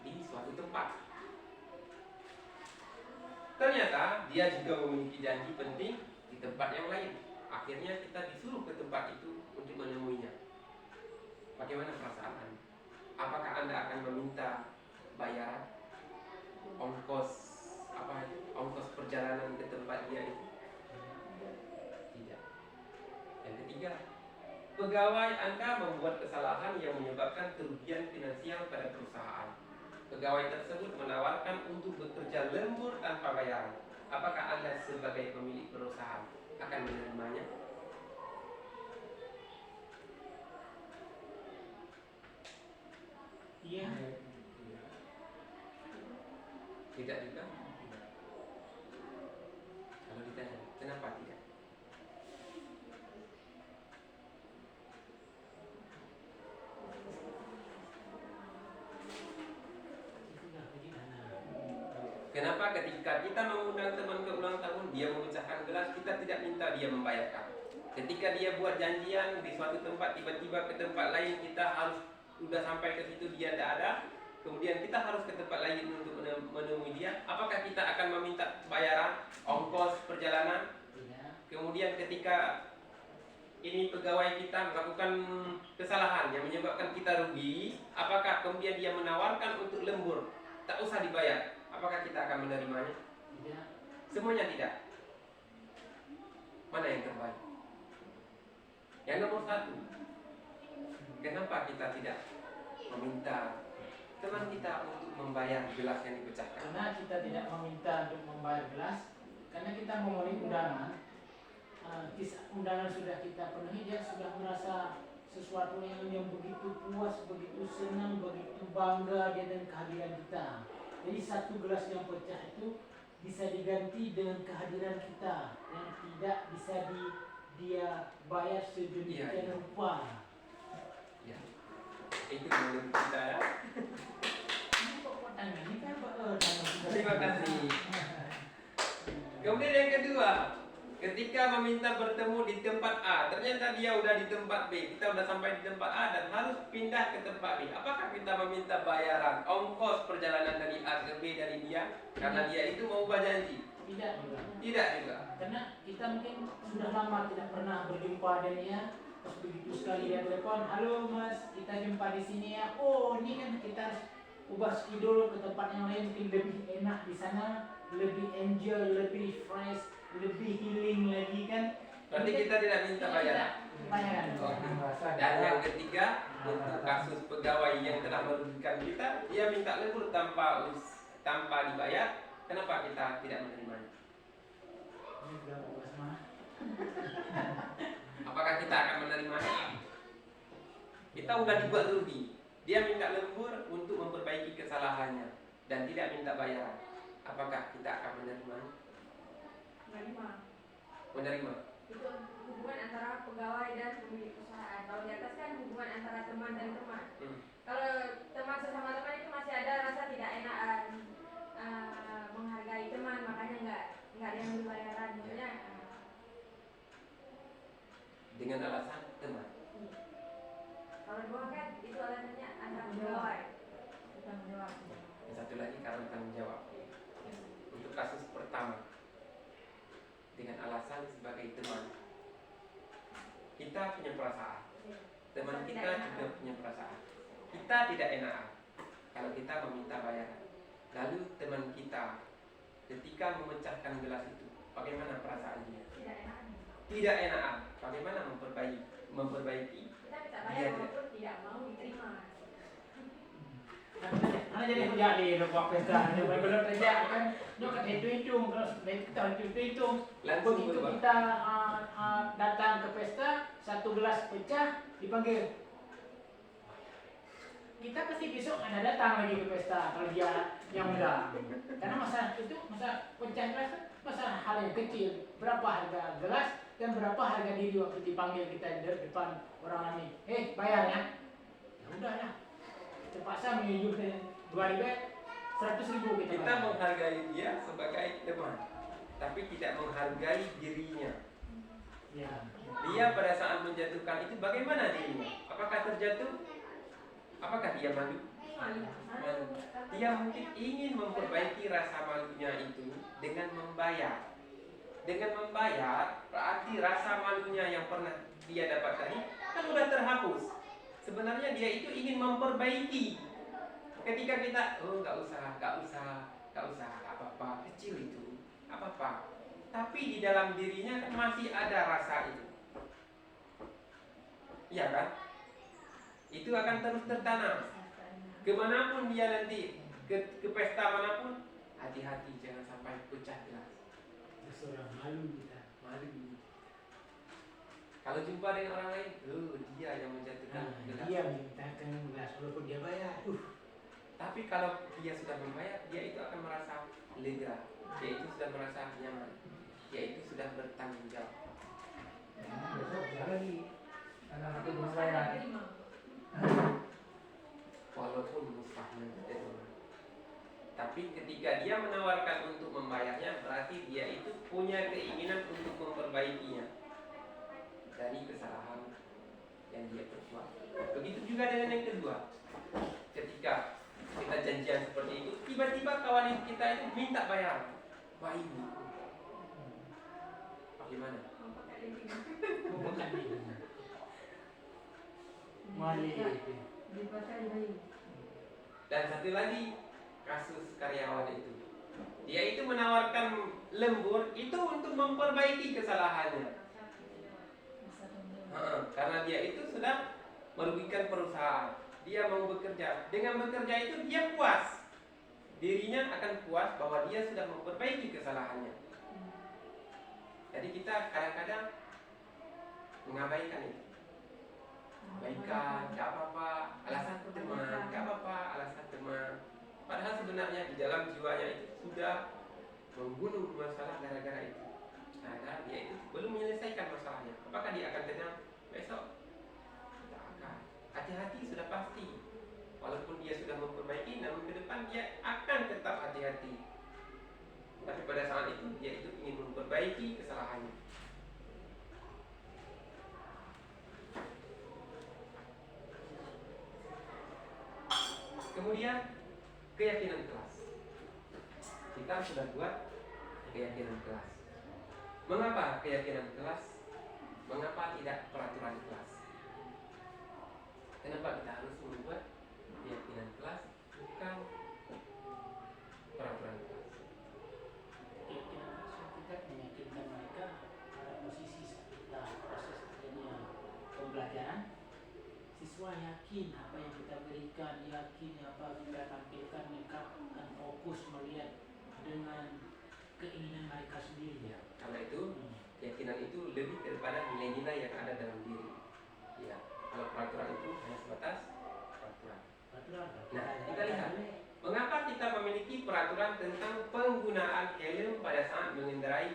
di suatu tempat. Ternyata dia juga memiliki janji penting di tempat yang lain. Akhirnya kita disuruh ke tempat itu untuk menemuinya. Bagaimana perasaan Anda? Apakah Anda akan meminta bayaran ongkos perjalanan ke tempat dia itu? Tidak. Yang ketiga, pegawai Anda membuat kesalahan yang menyebabkan kerugian finansial pada perusahaan. Pegawai tersebut menawarkan untuk bekerja lembur tanpa bayaran. Apakah Anda sebagai pemilik perusahaan akan menerimanya? Iya. Tidak juga. Kalau ditanya, kenapa tidak? Kenapa ketika kita mengundang teman ke ulang tahun, dia memecahkan gelas, kita tidak minta dia membayarkan. Ketika dia buat janjian di suatu tempat, tiba-tiba ke tempat lain, kita harus sudah sampai ke situ dia tidak ada, kemudian kita harus ke tempat lain untuk menemui dia. Apakah kita akan meminta bayaran ongkos perjalanan? Kemudian ketika ini pegawai kita melakukan kesalahan yang menyebabkan kita rugi, apakah kemudian dia menawarkan untuk lembur, tak usah dibayar? Apakah kita akan menerimanya? Tidak. Semuanya tidak. Mana yang terbaik? Yang nomor 1, kenapa kita tidak meminta teman kita untuk membayar gelas yang dipecahkan? Karena kita tidak meminta untuk membayar gelas, karena kita memenuhi undangan. Undangan sudah kita penuhi, dia sudah merasa sesuatu yang begitu puas, begitu senang, begitu bangga dia dengan kehadiran kita. Jadi satu gelas yang pecah itu bisa diganti dengan kehadiran kita yang tidak bisa dia bayar sedemikian rupa. Ya, itu menurut kita ya. Ini kan Terima kasih. Kemudian yang kedua, Ketika meminta bertemu di tempat A, ternyata dia udah di tempat B, kita udah sampai di tempat A dan harus pindah ke tempat B. Apakah kita meminta bayaran ongkos perjalanan dari A ke B dari dia karena dia itu mau ubah janji? Tidak juga. Tidak juga. Karena kita mungkin sudah lama tidak pernah berjumpa dengannya. Terus begitu sekali dia telepon, halo mas, kita jumpa di sini ya. Oh ini kan kita harus ubah schedule ke tempat yang lain, mungkin lebih enak di sana, lebih enjoy, lebih fresh, lebih healing lagi kan. Berarti kita tidak minta bayaran. Bayaran. Dan yang ketiga, untuk kasus pegawai yang telah merugikan kita, dia minta lembur tanpa dibayar. Kenapa kita tidak menerimanya? Ini berapa Mas Mah? Apakah kita akan menerimanya? Kita udah dibuat rugi. Dia minta lembur untuk memperbaiki kesalahannya dan tidak minta bayaran. Apakah kita akan menerimanya? Menerima. Itu hubungan antara pegawai dan pemilik perusahaan. Kalau di atas kan hubungan antara teman dan teman. Kalau teman sesama teman itu masih ada rasa tidak enakan, menghargai teman, makanya nggak ada yang berbayaran. Maksudnya Dengan alasan teman. kalau dua kan itu alasannya antara pegawai. Tanggung jawab. Yang satu lagi karena tanggung jawab. Untuk kasus pertama, dengan alasan sebagai teman, kita punya perasaan. Teman kita juga punya perasaan. Kita tidak enak kalau kita meminta bayaran. Lalu teman kita ketika memecahkan gelas itu, bagaimana perasaan dia? Tidak enak. Bagaimana memperbaiki? Kita minta bayar walaupun tidak mau diterima. Mana jadi jadi lupa pesta, belum kerja kan, nyok hitung terus kita hitung. Langsung Begitu berubah. kita datang ke pesta, satu gelas pecah dipanggil. Kita pasti besok ada datang lagi ke pesta kalau dia yang undang. Karena masa pecah gelas kan masalah hal yang kecil. Berapa harga gelas dan berapa harga diri waktu dipanggil kita di depan orang lain. Bayar ya. Ya udah ya. Terpaksa menunjukkan 100.000 kita Kita menghargai dia sebagai teman, tapi tidak menghargai dirinya. Ya. Dia pada saat menjatuhkan itu bagaimana dirinya? Apakah terjatuh? Apakah dia malu? Malu. Dia mungkin ingin memperbaiki rasa malunya itu dengan membayar. Dengan membayar berarti rasa malunya yang pernah dia dapat tadi kan sudah terhapus. Sebenarnya dia itu ingin memperbaiki. Ketika kita, nggak usah, apa-apa, kecil itu, apa-apa. Tapi di dalam dirinya kan masih ada rasa itu. Iya kan? Itu akan terus tertanam. Kemanapun dia nanti, ke pesta manapun, hati-hati jangan sampai pecah gelas. Seorang malu kita. Malu. Kalau jumpa dengan orang lain, dia yang menjatuhkan gelas. Dia mintakan gelas walaupun dia bayar. Tapi kalau dia sudah membayar, dia itu akan merasa lega. Dia itu sudah merasa nyaman. Dia itu sudah bertanggung jawab. Besok dia lagi. Karena Tapi aku belum perusahaan bayar. yang terima. Walaupun mustahil diterima. Tapi ketika dia menawarkan untuk membayarnya, berarti dia itu punya keinginan untuk memperbaikinya dari kesalahan yang dia perbuat. Begitu juga dengan yang kedua. Ketika kita janjian seperti itu, tiba-tiba kawan kita itu minta bayaran. Wah ibu, bagaimana? Bukan dia. Mali. Dan satu lagi kasus karyawan itu, dia itu menawarkan lembur itu untuk memperbaiki kesalahannya. Karena dia itu sudah merugikan perusahaan. Dia mau bekerja. Dengan bekerja itu dia puas. Dirinya akan puas bahwa dia sudah memperbaiki kesalahannya. Jadi kita kadang-kadang mengabaikan itu. Abaikan, gak apa-apa, alasan teman, gak apa-apa, alasan teman. Padahal sebenarnya di dalam jiwanya itu sudah membunuh masalah gara-gara itu. Karena dia itu belum menyelesaikan masalahnya. Apakah dia akan tenang besok? Tidak akan. Hati-hati sudah pasti. Walaupun dia sudah memperbaiki, namun ke depan dia akan tetap hati-hati. Tapi pada saat itu dia itu ingin memperbaiki kesalahannya. Kemudian keyakinan kelas. Kita sudah buat keyakinan kelas. Mengapa keyakinan kelas? Mengapa tidak peraturan kelas? Kenapa kita harus membuat keyakinan kelas bukan peraturan kelas? Keyakinan langsung kita meyakinkan mereka pada posisi saat kita proses terjadinya pembelajaran. Siswa yakin apa yang kita berikan, yakin apa yang kita tampilkan, mereka akan fokus melihat dengan keinginan mereka sendiri ya. Karena itu keyakinan itu lebih daripada nilai-nilai yang ada dalam diri. Ya, kalau peraturan itu hanya sebatas peraturan. Nah, kita lihat mengapa kita memiliki peraturan tentang penggunaan helm pada saat mengendarai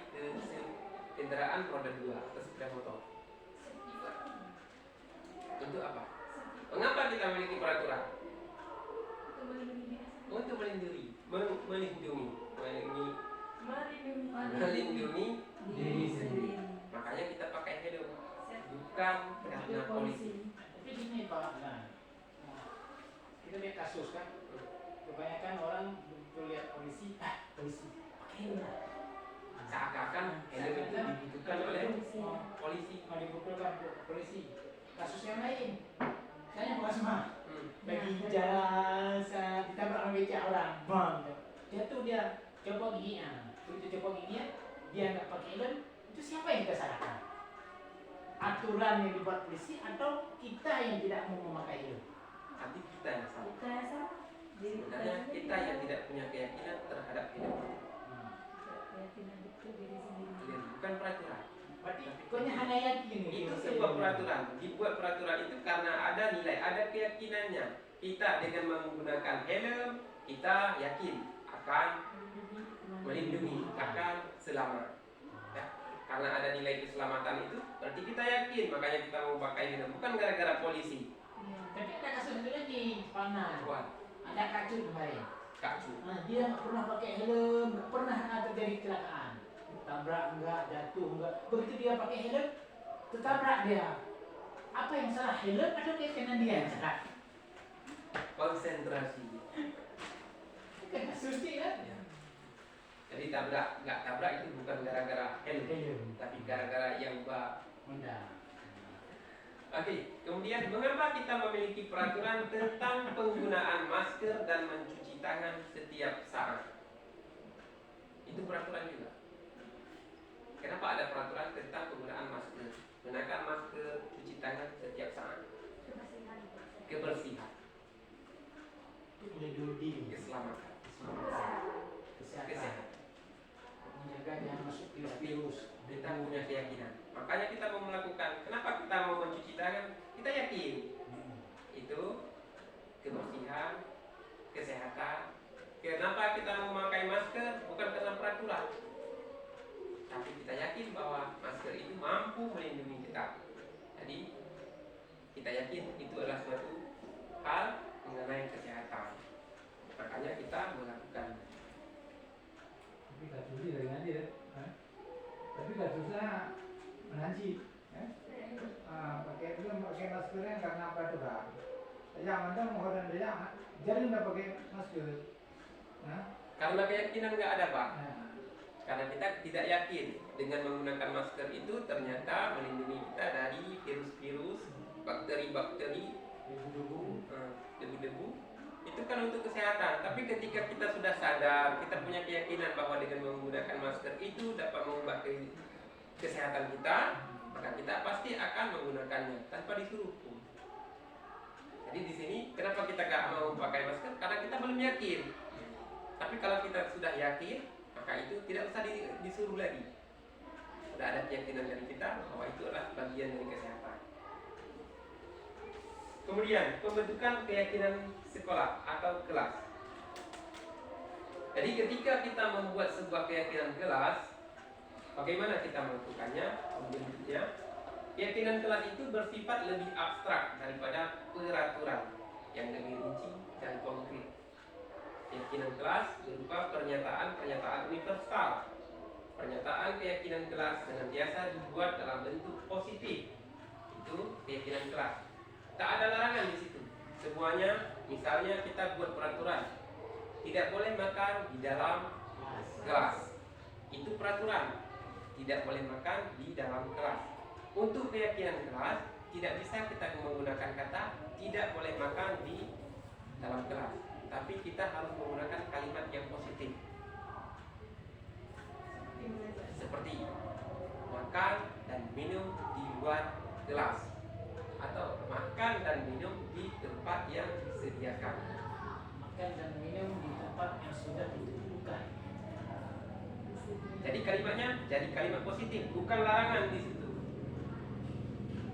kendaraan roda 2 atau sepeda motor. Untuk apa? Mengapa kita memiliki peraturan? Untuk melindungi diri sendiri. Makanya kita pakai helm, bukan karena polisi. Tapi gini Pak, kita lihat kasus kan, kebanyakan orang begitu lihat polisi, polisi pakai helm. Seakan-akan helm itu dibutuhkan oleh polisi. Mau dibutuhkan polisi. Kasus yang lain, saya bukan semua. Bagi jalan, kita berang becak orang, bang, jatuh dia coba giginya, begitu coba giginya, dia nggak pakai helm, itu siapa yang kita salahkan? Aturan yang dibuat polisi atau kita yang tidak mau memakai helm? Nanti kita yang salah. Sebenarnya kita yang tidak punya keyakinan terhadap helm. Bukan peraturan. Berarti pokoknya hanya yakin. Itu sebuah peraturan. Dibuat peraturan itu karena ada nilai, ada keyakinannya. Kita dengan menggunakan helm, kita yakin akan melindungi, akan selamat. Ya. Karena ada nilai keselamatan itu, berarti kita yakin, makanya kita mau pakai helm. Bukan gara-gara polisi. Tapi ada kasus itu lagi, panas. Wah, Ada kacu kemarin. kacu. Nah, dia nggak pernah pakai helm, nggak pernah terjadi kecelakaan. Tabrak enggak, jatuh enggak. Begitu dia pakai helm, tertabrak dia. Apa yang salah, helm atau keyakinan dia yang salah? Konsentrasi. Kan kasusnya kan? Ya. Jadi nggak tabrak itu bukan gara-gara helm, tapi gara-gara yang Honda. Oke, kemudian mengapa kita memiliki peraturan tentang penggunaan masker dan mencuci tangan setiap saat? Itu peraturan juga. Kenapa ada peraturan tentang penggunaan masker? Gunakan masker, cuci tangan setiap saat. Kebersihan, Melindungi keselamatan, kesehatan. Menjaga jangan masuk virus. Kita punya keyakinan. Makanya kita mau melakukan. Kenapa kita mau mencuci tangan? Kita yakin itu kebersihan, kesehatan. Kenapa kita mau memakai masker? Bukan karena peraturan, tapi kita yakin bahwa masker itu mampu melindungi kita. Jadi kita yakin itu adalah suatu hal mengenai kesehatan. Makanya kita melakukan. Tapi kasusnya dari nanti ya, tapi kasusnya menanci, pakai maskernya karena apa itu kan? Yang anda menghodam dia, jadi nggak pakai masker, Karena keyakinan nggak ada, Pak. Nah, Karena kita tidak yakin dengan menggunakan masker itu ternyata melindungi kita dari virus-virus, bakteri-bakteri, debu-debu. Itu kan untuk kesehatan. Tapi ketika kita sudah sadar, kita punya keyakinan bahwa dengan menggunakan masker itu dapat mengubah kesehatan kita, maka kita pasti akan menggunakannya tanpa disuruh pun. Jadi di sini kenapa kita nggak mau pakai masker? Karena kita belum yakin. Tapi kalau kita sudah yakin, maka itu tidak usah disuruh lagi. Sudah ada keyakinan dari kita bahwa itu adalah bagian dari kesehatan. Kemudian pembentukan keyakinan sekolah atau kelas. Jadi ketika kita membuat sebuah keyakinan kelas, bagaimana kita melakukannya, membentuknya? Keyakinan kelas itu bersifat lebih abstrak daripada peraturan yang lebih rinci dan konkret. Keyakinan kelas berupa pernyataan-pernyataan universal. Pernyataan keyakinan kelas senantiasa dibuat dalam bentuk positif. Itu keyakinan kelas. Tak ada larangan di situ. Semuanya, misalnya kita buat peraturan, tidak boleh makan di dalam kelas. Itu peraturan, tidak boleh makan di dalam kelas. Untuk keyakinan kelas, tidak bisa kita menggunakan kata tidak boleh makan di dalam kelas, tapi kita harus menggunakan kalimat yang positif. Seperti makan dan minum di luar kelas, atau makan dan minum di tempat yang disediakan. Makan dan minum di tempat yang sudah ditentukan. Jadi kalimatnya jadi kalimat positif, bukan larangan di situ.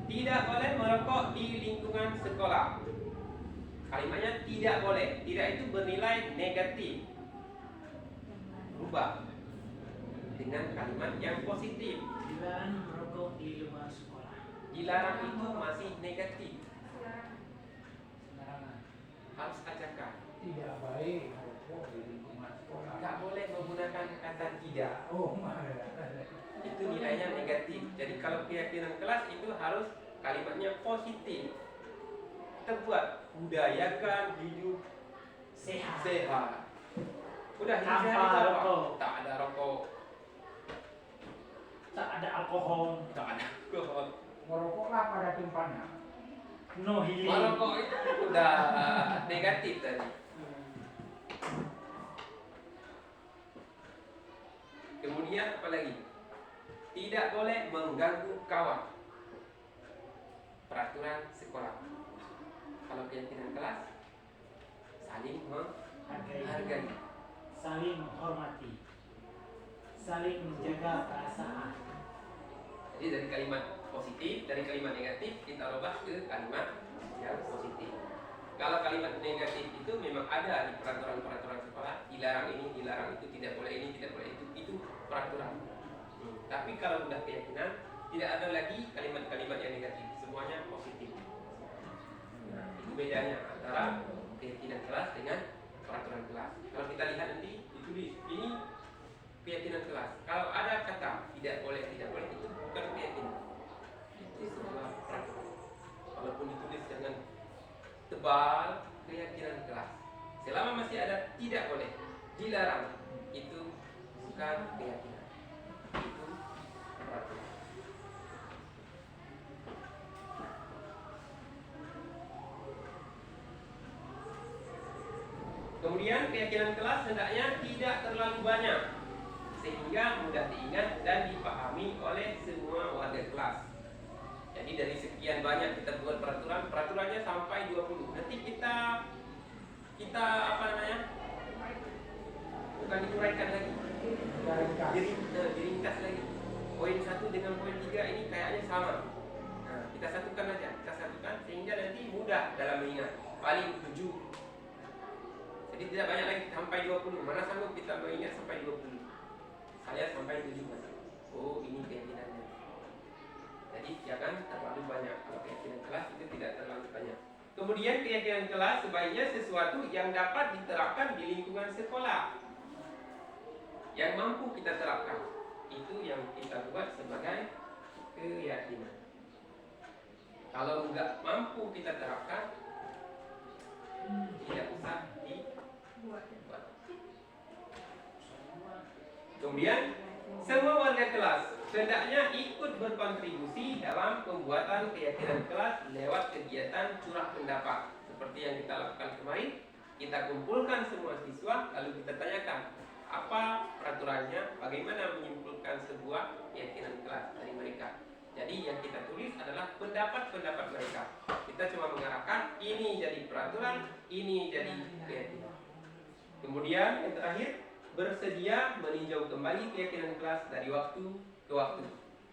Tidak boleh merokok di lingkungan sekolah. Kalimatnya tidak boleh. Tidak itu bernilai negatif. Rubah dengan kalimat yang positif. Dilarang merokok di luar sekolah. Dilarang itu masih negatif. Larangan. Harus ajarkan. Tidak baik merokok di lingkungan sekolah. Tidak boleh menggunakan kata tidak. Oh, Itu nilainya negatif. Jadi kalau keyakinan kelas itu harus kalimatnya positif. Kita buat budayakan hidup Sehat. sehat. Udah hidup Tanpa sehat itu apa? rokok. Tak ada rokok, Tak ada alkohol. tak ada alkohol. merokoklah pada tempatnya. No healing. Merokok itu udah negatif tadi. Kemudian apa lagi? Tidak boleh mengganggu kawan. Peraturan sekolah. Kalau keyakinan kelas, saling menghargai. Saling menghormati. Saling menjaga perasaan. Jadi dari kalimat positif, dari kalimat negatif kita rubah ke kalimat yang positif. Kalau kalimat negatif itu memang ada di peraturan-peraturan sekolah, dilarang ini, dilarang itu, tidak boleh ini, tidak boleh itu peraturan. Tapi kalau udah keyakinan, tidak ada lagi kalimat-kalimat yang negatif, semuanya positif. Nah, itu bedanya antara keyakinan kelas dengan peraturan kelas. Kalau kita lihat nanti ditulis ini keyakinan kelas. Kalau ada kata tidak boleh, itu bukan keyakinan. Itu sebuah peraturan. Walaupun ditulis dengan tebal, keyakinan kelas. Selama masih ada tidak boleh, dilarang, itu bukan keyakinan. Itu peraturan. Kemudian keyakinan kelas hendaknya tidak terlalu banyak sehingga mudah diingat dan dipahami oleh semua warga kelas. Jadi dari sekian banyak kita buat peraturannya sampai 20. Nanti kita apa namanya? Bukan diuraikan lagi. Diringkas lagi. Poin 1 dengan poin 3 ini kayaknya sama. Nah, kita satukan aja, sehingga nanti mudah dalam mengingat. Paling 7. Jadi tidak banyak lagi sampai 20. Mana sanggup kita mengingat sampai 20? Saya sampai 7 masih. Oh, ini keyakinannya. Jadi jangan terlalu banyak. Kalau keyakinan kelas itu tidak terlalu banyak. Kemudian keyakinan kelas sebaiknya sesuatu yang dapat diterapkan di lingkungan sekolah, yang mampu kita terapkan. Itu yang kita buat sebagai keyakinan. Kalau nggak mampu kita terapkan, tidak usah dibuat. Kemudian semua warga kelas hendaknya ikut berkontribusi dalam pembuatan keyakinan kelas lewat kegiatan curah pendapat seperti yang kita lakukan kemarin. Kita kumpulkan semua siswa lalu kita tanyakan apa peraturannya, bagaimana menyimpulkan sebuah keyakinan kelas dari mereka. Jadi yang kita tulis adalah pendapat-pendapat mereka. Kita cuma mengarahkan ini jadi peraturan, ini jadi keyakinan. Kemudian yang terakhir, bersedia meninjau kembali keyakinan kelas dari waktu ke waktu.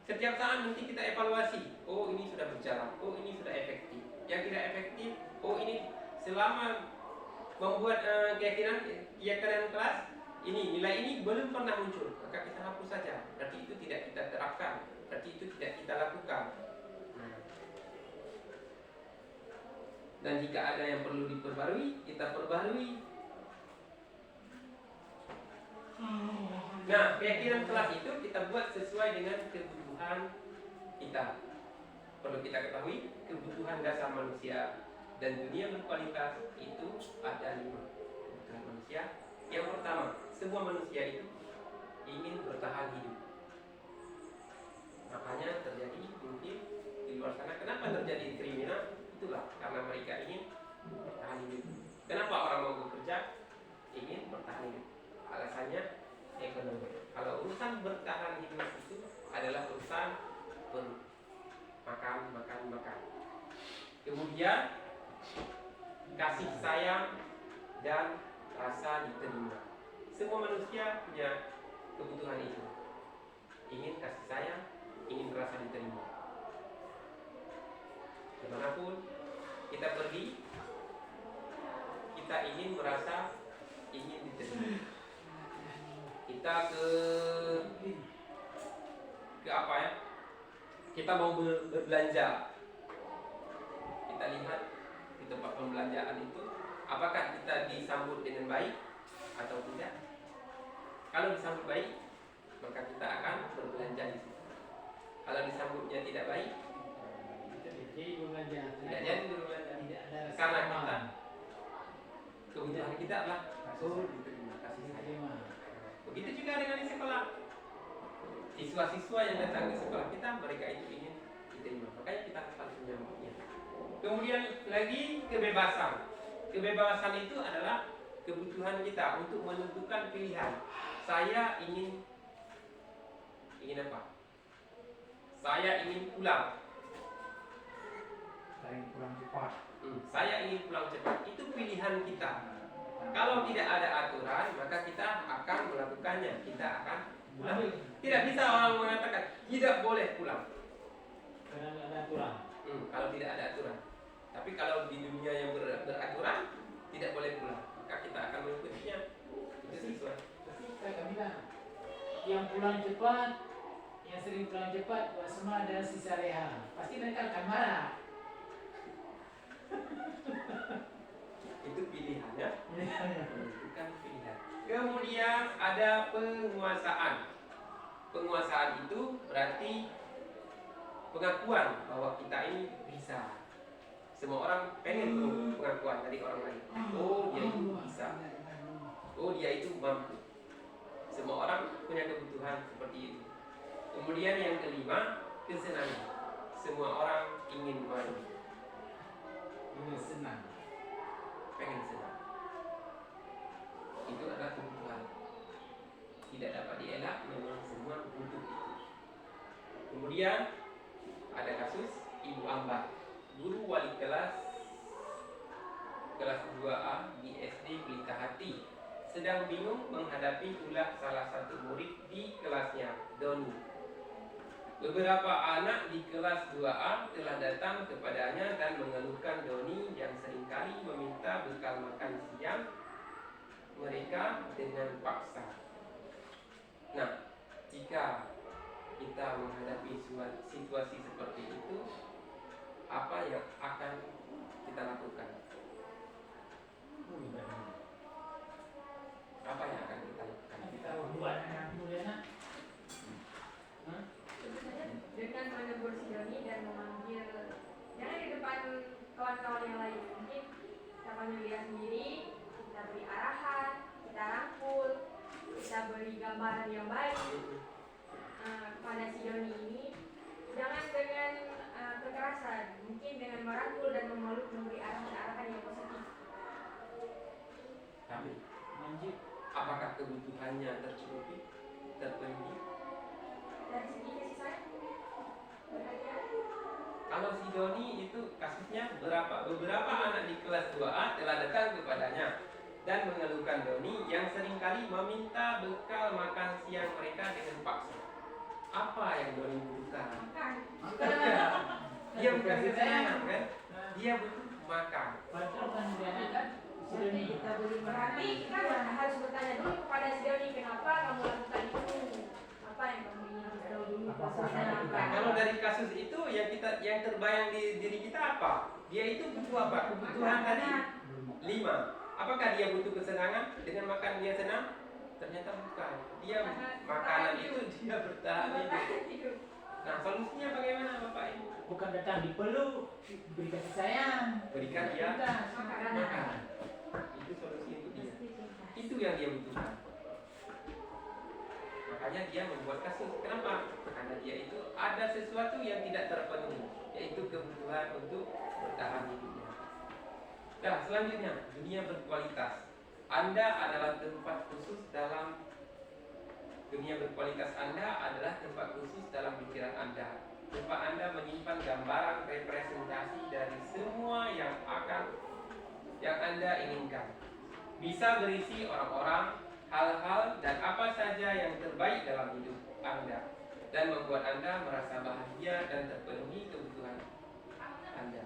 Setiap saat nanti kita evaluasi. Oh, ini sudah berjalan. Oh, ini sudah efektif. Yang tidak efektif, oh ini selama membuat keyakinan kelas ini, nilai ini belum pernah muncul, maka kita hapus saja. Berarti itu tidak kita terapkan. Berarti itu tidak kita lakukan. Dan jika ada yang perlu diperbarui, kita perbarui. Nah, keyakinan kelas itu kita buat sesuai dengan kebutuhan kita. Perlu kita ketahui, kebutuhan dasar manusia dan dunia berkualitas itu ada 5 kebutuhan manusia. Yang pertama, semua manusia itu ingin bertahan hidup. Makanya terjadi mungkin di luar sana, kenapa terjadi kriminal? Itulah karena mereka ingin bertahan hidup. Kenapa orang mau bekerja? Ingin bertahan hidup. Alasannya ekonomi. Kalau urusan bertahan hidup itu adalah urusan makan. Kemudian kasih sayang dan rasa diterima. Semua manusia punya kebutuhan itu. Ingin kasih sayang, ingin merasa diterima. Kemanapun kita pergi, kita ingin merasa ingin diterima. Kita ke apa ya? Kita mau berbelanja. Kita lihat di tempat pembelanjaan itu, apakah kita disambut dengan baik atau tidak? Kalau disambut baik, maka kita akan berbelanja di situ. Kalau disambutnya tidak baik, Jadi berbelanja. tidak jadi berbelanja. Tidak ada rasa Karena aman. kita kebutuhan kita adalah diterima, kasih sayang. Diterima. Begitu juga dengan di sekolah. Siswa-siswa yang datang ke sekolah kita, mereka itu ingin diterima. Makanya kita harus menyambutnya. Kemudian lagi kebebasan. Kebebasan itu adalah kebutuhan kita untuk menentukan pilihan. Saya ingin apa? Saya ingin pulang. Kurang cepat. Saya ingin pulang cepat. Itu pilihan kita. Kalau tidak ada aturan, maka kita akan melakukannya. Kita akan pulang. Tidak bisa orang mengatakan tidak boleh pulang. Karena tidak ada aturan. Kalau tidak ada aturan. Tapi kalau di dunia yang beraturan, tidak boleh pulang. Maka kita akan mengikutinya. Itu sesuai. Pasti kayak bilang, yang pulang cepat, yang sering pulang cepat, semua ada sisa leha. Pasti mereka akan marah. Itu pilihannya. Menentukan pilihan. Kemudian ada penguasaan. Penguasaan itu berarti pengakuan bahwa kita ini bisa. Semua orang pengen pengakuan dari orang lain. Oh, dia itu bisa. Oh, dia itu mampu. Semua orang punya kebutuhan seperti itu. Kemudian yang kelima, kesenangan. Semua orang ingin main. Ini senang. Pengen senang. Itu adalah kebutuhan. Tidak dapat dielak, memang semua butuh itu. Kemudian ada kasus Ibu Ambar, guru wali kelas 2A di SD Pelita Hati, sedang bingung menghadapi ulah salah satu murid di kelasnya, Doni. Beberapa anak di kelas 2A telah datang kepadanya dan mengeluhkan Doni yang seringkali meminta bekal makan siang mereka dengan paksa. Nah, jika kita menghadapi situasi seperti itu, apa yang akan kita lakukan? Apa yang akan kita lakukan? Kita buat anak muda. Tentu saja dengan menegur si Doni dan memanggil, jangan di depan kawan-kawan yang lain. Mungkin kita panggil dia sendiri, kita beri arahan, kita rangkul, kita beri gambaran yang baik kepada si Doni ini. Jangan dengan kekerasan, mungkin dengan merangkul dan memeluk, memberi arahan-arahan yang positif. Tapi, Manjit. apakah kebutuhannya tercukupi, terpenuhi? Dari segi kasih sayang, perhatian. Kalau si Doni itu kasusnya beberapa anak di kelas 2A telah datang kepadanya dan mengeluhkan Doni yang seringkali meminta bekal makan siang mereka dengan paksa. Apa yang Doni butuhkan? Makan. Dia bukan kesenangan kan? Dia butuh makan. Padahal kan dia kan sudah kita beri Tapi kita harus bertanya dulu kepada si Doni, kenapa kamu lakukan itu? Apa yang kamu ingin tahu dulu? Nah, kalau dari kasus itu yang terbayang di diri kita apa? Dia itu butuh apa? Kebutuhan tadi 5. Apakah dia butuh kesenangan? Dengan makan dia senang? Ternyata bukan. Dia makanan itu dia bertahan hidup. Nah, solusinya bagaimana Bapak Ibu? bukan datang dipeluk, diberi kasih sayang. Berikan dia Cinta. makanan. Itu solusi untuk dia. Itu yang dia butuhkan. Makanya dia membuat kasus. Kenapa? Karena dia itu ada sesuatu yang tidak terpenuhi, yaitu kebutuhan untuk bertahan hidupnya. Nah, selanjutnya, dunia berkualitas. Anda adalah tempat khusus dalam dunia berkualitas. Anda adalah tempat khusus dalam pikiran Anda. Tempat Anda menyimpan gambaran representasi dari semua yang Anda inginkan. Bisa berisi orang-orang, hal-hal, dan apa saja yang terbaik dalam hidup Anda, dan membuat Anda merasa bahagia dan terpenuhi kebutuhan Anda.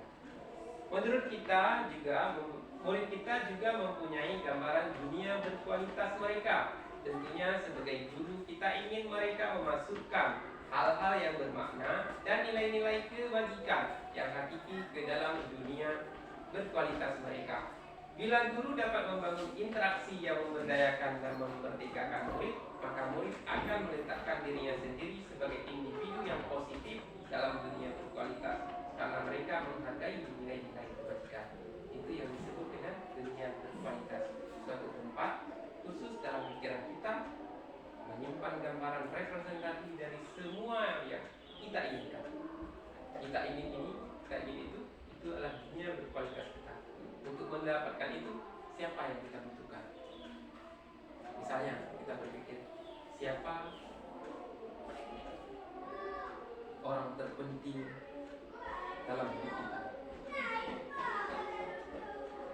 Menurut kita juga, murid kita juga mempunyai gambaran dunia berkualitas mereka. Tentunya sebagai guru kita ingin mereka memasukkan hal-hal yang bermakna dan nilai-nilai kebajikan yang hakiki ke dalam dunia berkualitas mereka. Bila guru dapat membangun interaksi yang memberdayakan dan memerdekakan murid, maka murid akan meletakkan dirinya sendiri sebagai individu yang positif dalam dunia berkualitas, karena mereka menghargai nilai-nilai kebajikan. Itu yang disebut dengan dunia berkualitas. Suatu tempat khusus dalam pikiran kita, menyimpan gambaran representasi dari semua yang kita inginkan. Kita ingin ini, kita ingin itu adalah dunia berkualitas kita. Untuk mendapatkan itu, siapa yang kita butuhkan? Misalnya, kita berpikir, siapa orang terpenting dalam hidup kita?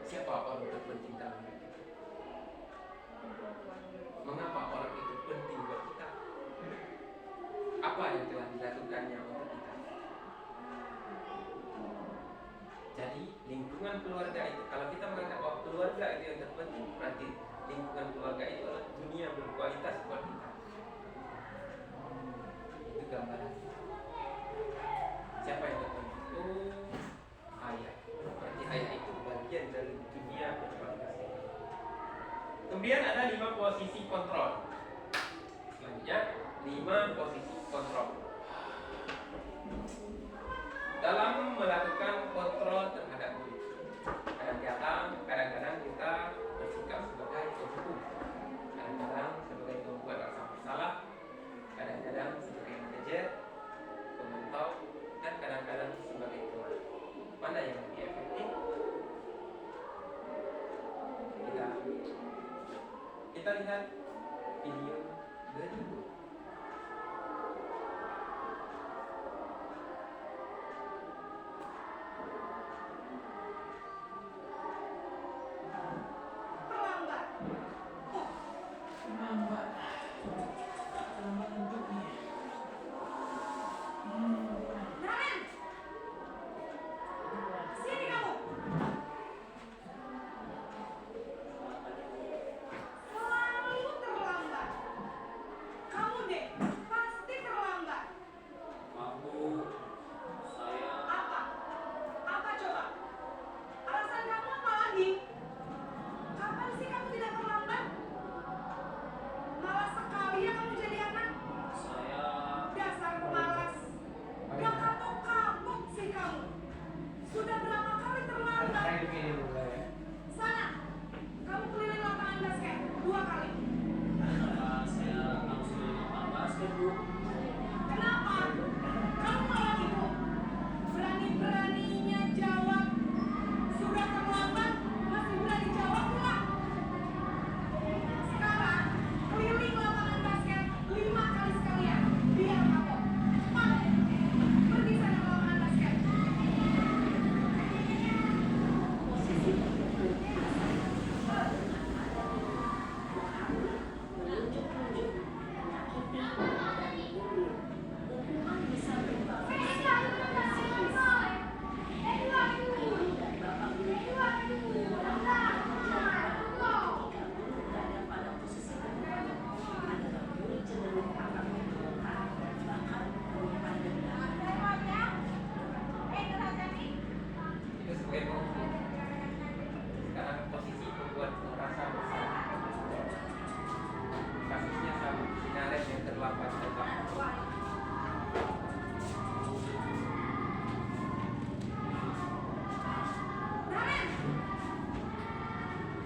Siapa orang terpenting dalam hidup kita? Mengapa orang itu penting buat kita? Apa yang telah dilakukannya untuk kita? Jadi lingkungan keluarga itu, kalau kita menganggap bahwa keluarga itu yang terpenting, berarti lingkungan keluarga itu adalah dunia berkualitas buat kita. Itu gambaran. Siapa yang terpenting? Oh, ayah. Berarti ayah itu bagian dari dunia berkualitas. Kemudian ada 5 posisi kontrol. Selanjutnya 5 posisi kontrol. Dalam melakukan kontrol terhadap murid, kadang-kadang kita bersikap sebagai penghukum, kadang-kadang sebagai pembuat rasa bersalah, kadang-kadang sebagai manajer, pemantau, dan kadang-kadang sebagai teman. Mana yang lebih efektif? Kita lihat video berikut. Kamu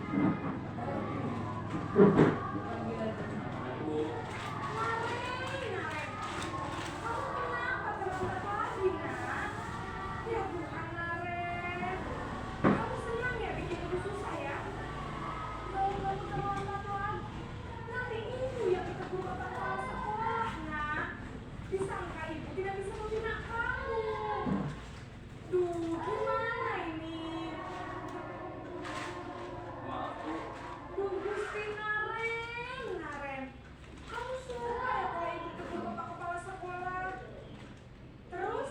Bu. Disangka ibu tidak bisa membina kamu. Duh, gimana ini? Maaf Bu. Duh, Gusti Naren. Kamu suka ya kalau ibu tegur bapak kepala sekolah? Terus,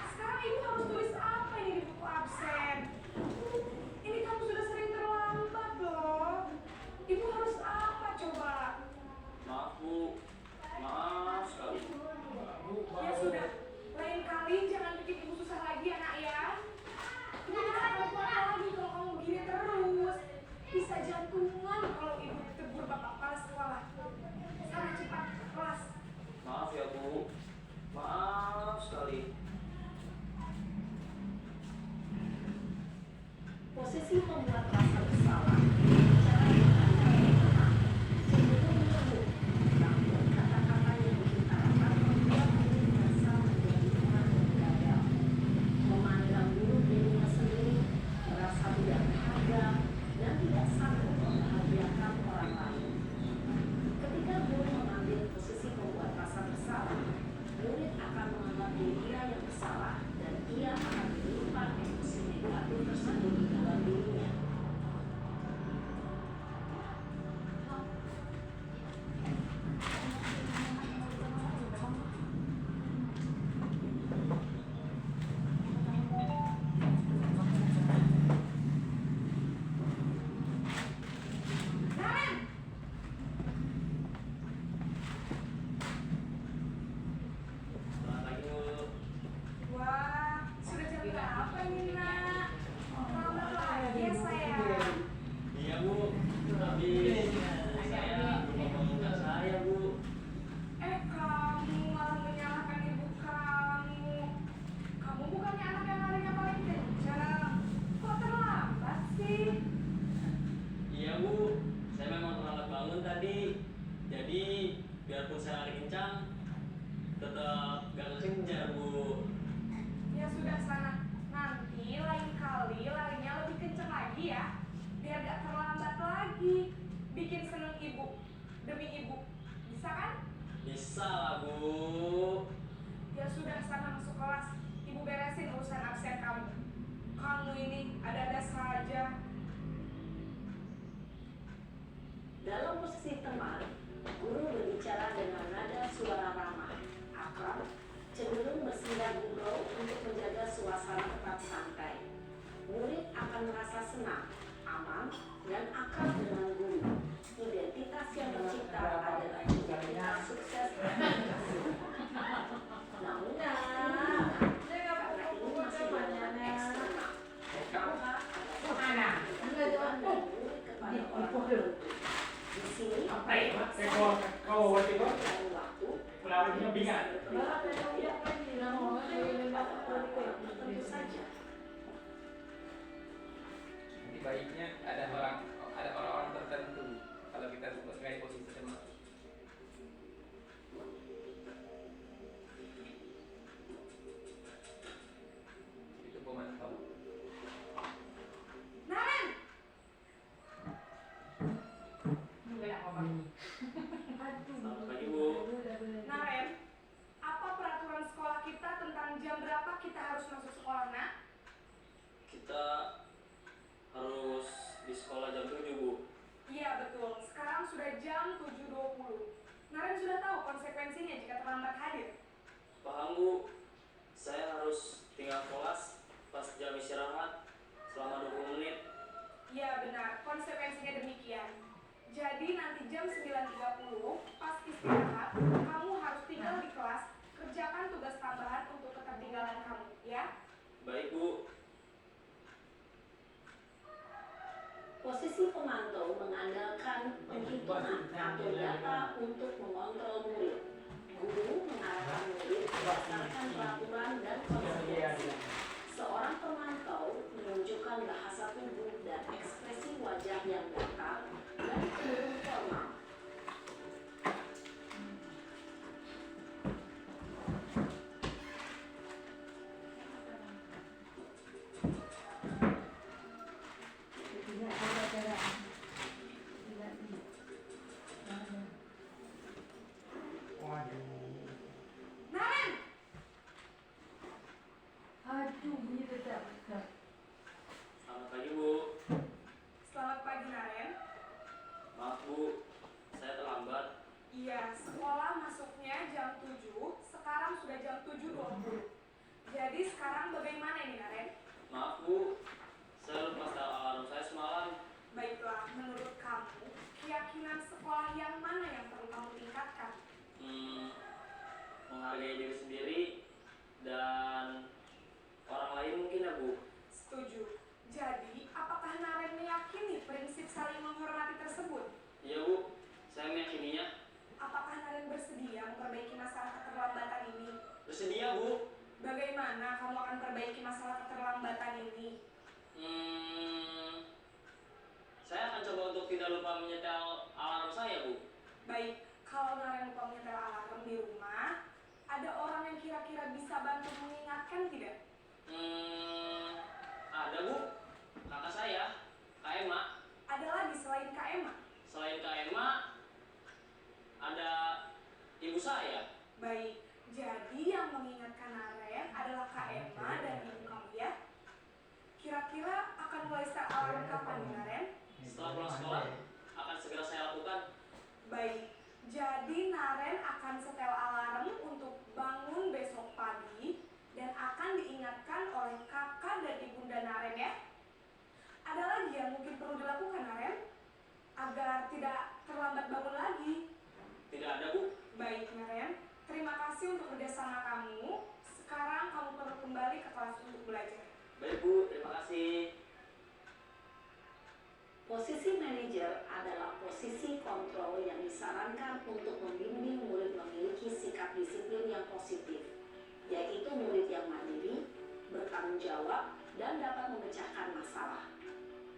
sekarang ibu harus tulis apa ini di buku absen? Ini kamu sudah sering terlambat loh. Ibu harus apa coba? Maaf Bu. Maaf sekali. Ya sudah, lain kali jangan bikin ibu susah lagi anak ya. Ibu tidak akan kuat lagi kalau kamu begini terus. Bisa jantungan kalau ibu ditegur bapak kepala sekolah. Sana cepat ke kelas. Maaf ya Bu. Maaf sekali. Posisi membuat rasa bersalah bicara dengan tenang, cenderung mengeluh, namun kata-kata yang diutarakan membuat diri merasa menjadi orang yang gagal. Memandang dulu dirinya sendiri, merasa tidak berharga, dan tidak sanggup membahagiakan orang lain. Ketika guru mengambil posisi membuat rasa bersalah, murid akan menganggap dirinya yang bersalah dan ia akan menyimpan emosi negatif tersebut di dalam dirinya. Naren! Selamat pagi Bu. Wah, sudah jam berapa ini nak? Selamat lagi ya sayang. Iya Bu. Tapi saya belum meminta saya Bu. Kamu malah menyalahkan ibu kamu. Kamu bukannya anak yang larinya paling kencang. Kok terlambat sih? Iya Bu. Saya memang terlambat bangun tadi. Jadi biarpun saya lari kencang, tetap gak kekejar Bu. Ya sudah sana. Nanti lain kali larinya lebih kencang lagi ya. Biar gak terlambat lagi. Bikin seneng ibu. Demi ibu. Bisa kan? Bisa lah Bu. Ya sudah sana masuk kelas. Ibu beresin urusan absen kamu. Kamu ini ada-ada saja. Dalam posisi teman, guru berbicara dengan nada suara ramah, akrab, cenderung bersenda gurau untuk menjaga suasana tetap santai. Murid akan merasa senang, aman, dan akrab dengan guru. Identitas yang tercipta adalah identitas sukses. Namun, karena ini masih banyak eksternal. Mana? Tujuan dan murid kepada orang tertentu. Di sini, Apa ya? Kau waktu itu dan waktu pelawaknya bingat. tertentu saja. Nanti baiknya ada orang-orang tertentu kalau kita sebut sebagai posisi teman. Itu pemantau. Naren! Selamat pagi Bu. Naren, apa peraturan sekolah kita tentang jam berapa kita harus masuk sekolah, nak? Kita harus di sekolah jam 7 Bu. Iya betul, sekarang sudah jam 7.20. Naren sudah tahu konsekuensinya jika terlambat hadir. Paham Bu. Saya harus tinggal kelas pas jam istirahat selama 20 menit. Iya benar, konsekuensinya demikian. Jadi nanti jam 9.30 pas istirahat, kamu harus tinggal di kelas, kerjakan tugas tambahan untuk ketertinggalan kamu, ya? Baik Bu. Posisi pemantau mengandalkan penghitungan atau data untuk mengontrol murid. Guru mengarahkan murid berdasarkan peraturan dan konsekuensi. Seorang Seorang pemantau menunjukkan bahasa tubuh dan ekspresi wajah yang datar dan cenderung formal. Tidak ada cara. Tidak di. Ada. Waduh. Naren! Aduh, bunyi tetap. Selamat pagi Bu. Selamat pagi Naren. Maaf Bu, saya terlambat. Iya, sekolah masuknya jam 7, sekarang sudah jam 7.20. Jadi sekarang bagaimana ini Naren? Maaf Bu, saya lupa setel alarm saya semalam. Baiklah, menurut kamu, keyakinan sekolah yang mana yang perlu kamu tingkatkan? Menghargai diri sendiri dan orang lain mungkin ya Bu. Setuju. Jadi, apakah Naren meyakini prinsip saling menghormati tersebut? Iya Bu, saya meyakininya. Apakah Naren bersedia memperbaiki masalah keterlambatan ini? Bersedia Bu. Bagaimana kamu akan perbaiki masalah keterlambatan ini? Saya akan coba untuk tidak lupa menyetel alarm saya Bu. Baik, kalau Naren lupa menyetel alarm di rumah, ada orang yang kira-kira bisa bantu mengingatkan tidak? Ada Bu, kakak saya, Kak Emma. Ada lagi selain Kak Emma? Selain Kak Emma, ada ibu saya. Baik, jadi yang mengingatkan Naren adalah Kak Emma dan ibu kamu ya? Kira-kira akan mulai setel alarm kapan nih Naren? Setelah pulang sekolah, akan segera saya lakukan. Baik, jadi Naren akan setel alarm untuk bangun besok pagi dan akan diingatkan oleh kakak dan ibunda Naren ya. Ada lagi yang mungkin perlu dilakukan Naren agar tidak terlambat bangun lagi. Tidak ada Bu. Baik Naren, terima kasih untuk kerjasama kamu. Sekarang kamu perlu kembali ke kelas untuk belajar. Baik Bu, terima kasih. Posisi manajer adalah posisi kontrol yang disarankan untuk membimbing murid memiliki sikap disiplin yang positif, yaitu murid yang mandiri, bertanggung jawab, dan dapat memecahkan masalah.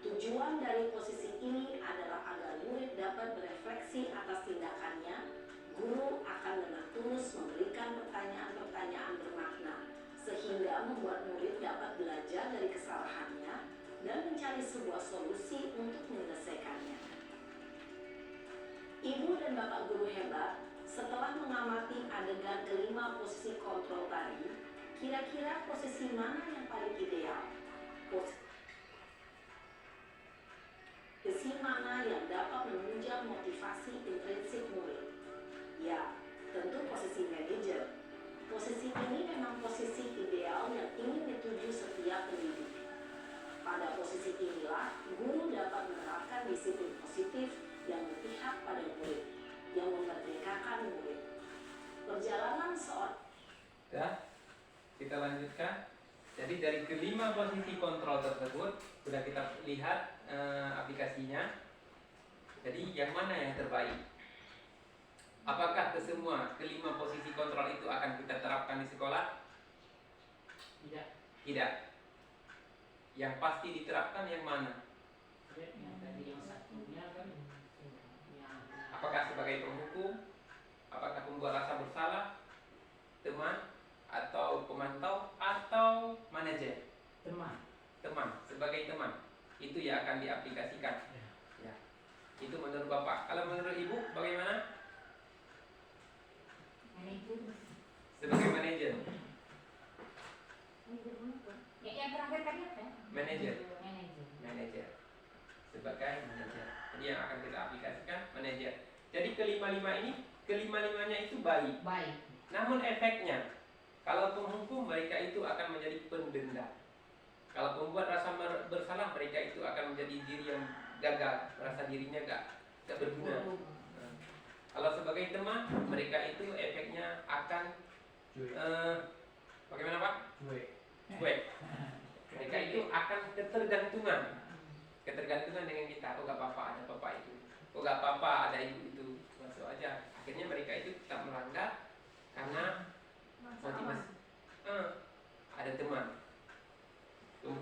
Tujuan dari posisi ini adalah agar murid dapat berefleksi atas tindakannya. Guru akan dengan tulus memberikan pertanyaan-pertanyaan bermakna, sehingga membuat murid dapat belajar dari kesalahannya dan mencari sebuah solusi untuk menyelesaikannya. Ibu dan bapak guru hebat, setelah mengamati adegan kelima posisi kontrol tadi, kira-kira posisi mana yang paling ideal? Posisi mana yang dapat menunjang motivasi intrinsik murid? Ya, tentu posisi manajer. Posisi ini memang posisi ideal yang ingin dituju setiap pendidik. Pada posisi inilah, guru dapat menerapkan disiplin positif yang berpihak pada murid, yang memerdekakan murid. Perjalanan seorang Ya, kita lanjutkan. Jadi dari kelima posisi kontrol tersebut sudah kita lihat aplikasinya. Jadi yang mana yang terbaik? Apakah kesemua kelima posisi kontrol itu akan kita terapkan di sekolah? Tidak. Tidak. Yang pasti diterapkan yang mana? Yang tadi yang satunya kan. Apakah sebagai penghukum? Apakah pembuat rasa bersalah? Teman? Atau pemantau? Atau manajer? Teman. Teman, sebagai teman. Itu yang akan diaplikasikan. Ya. Itu menurut Bapak. Kalau menurut Ibu bagaimana? Manajer. Sebagai manajer. Yang terakhir tadi apa? Manajer. Manajer. Manajer. Sebagai manajer. Jadi yang akan kita aplikasikan manajer. Jadi kelima-limanya itu baik. Baik. Namun efeknya, kalau penghukum mereka itu akan menjadi pendendam. Kalau pembuat rasa bersalah mereka itu akan menjadi diri yang gagal, merasa dirinya gak berguna. Nah, kalau sebagai teman, mereka itu efeknya akan bagaimana Pak? Cuek. Mereka itu akan ketergantungan dengan kita. Oh gak apa-apa ada bapak itu. Oh gak apa-apa ada ibu itu. Masuk aja. Akhirnya mereka itu tak melanggar karena motivasi. Ada teman.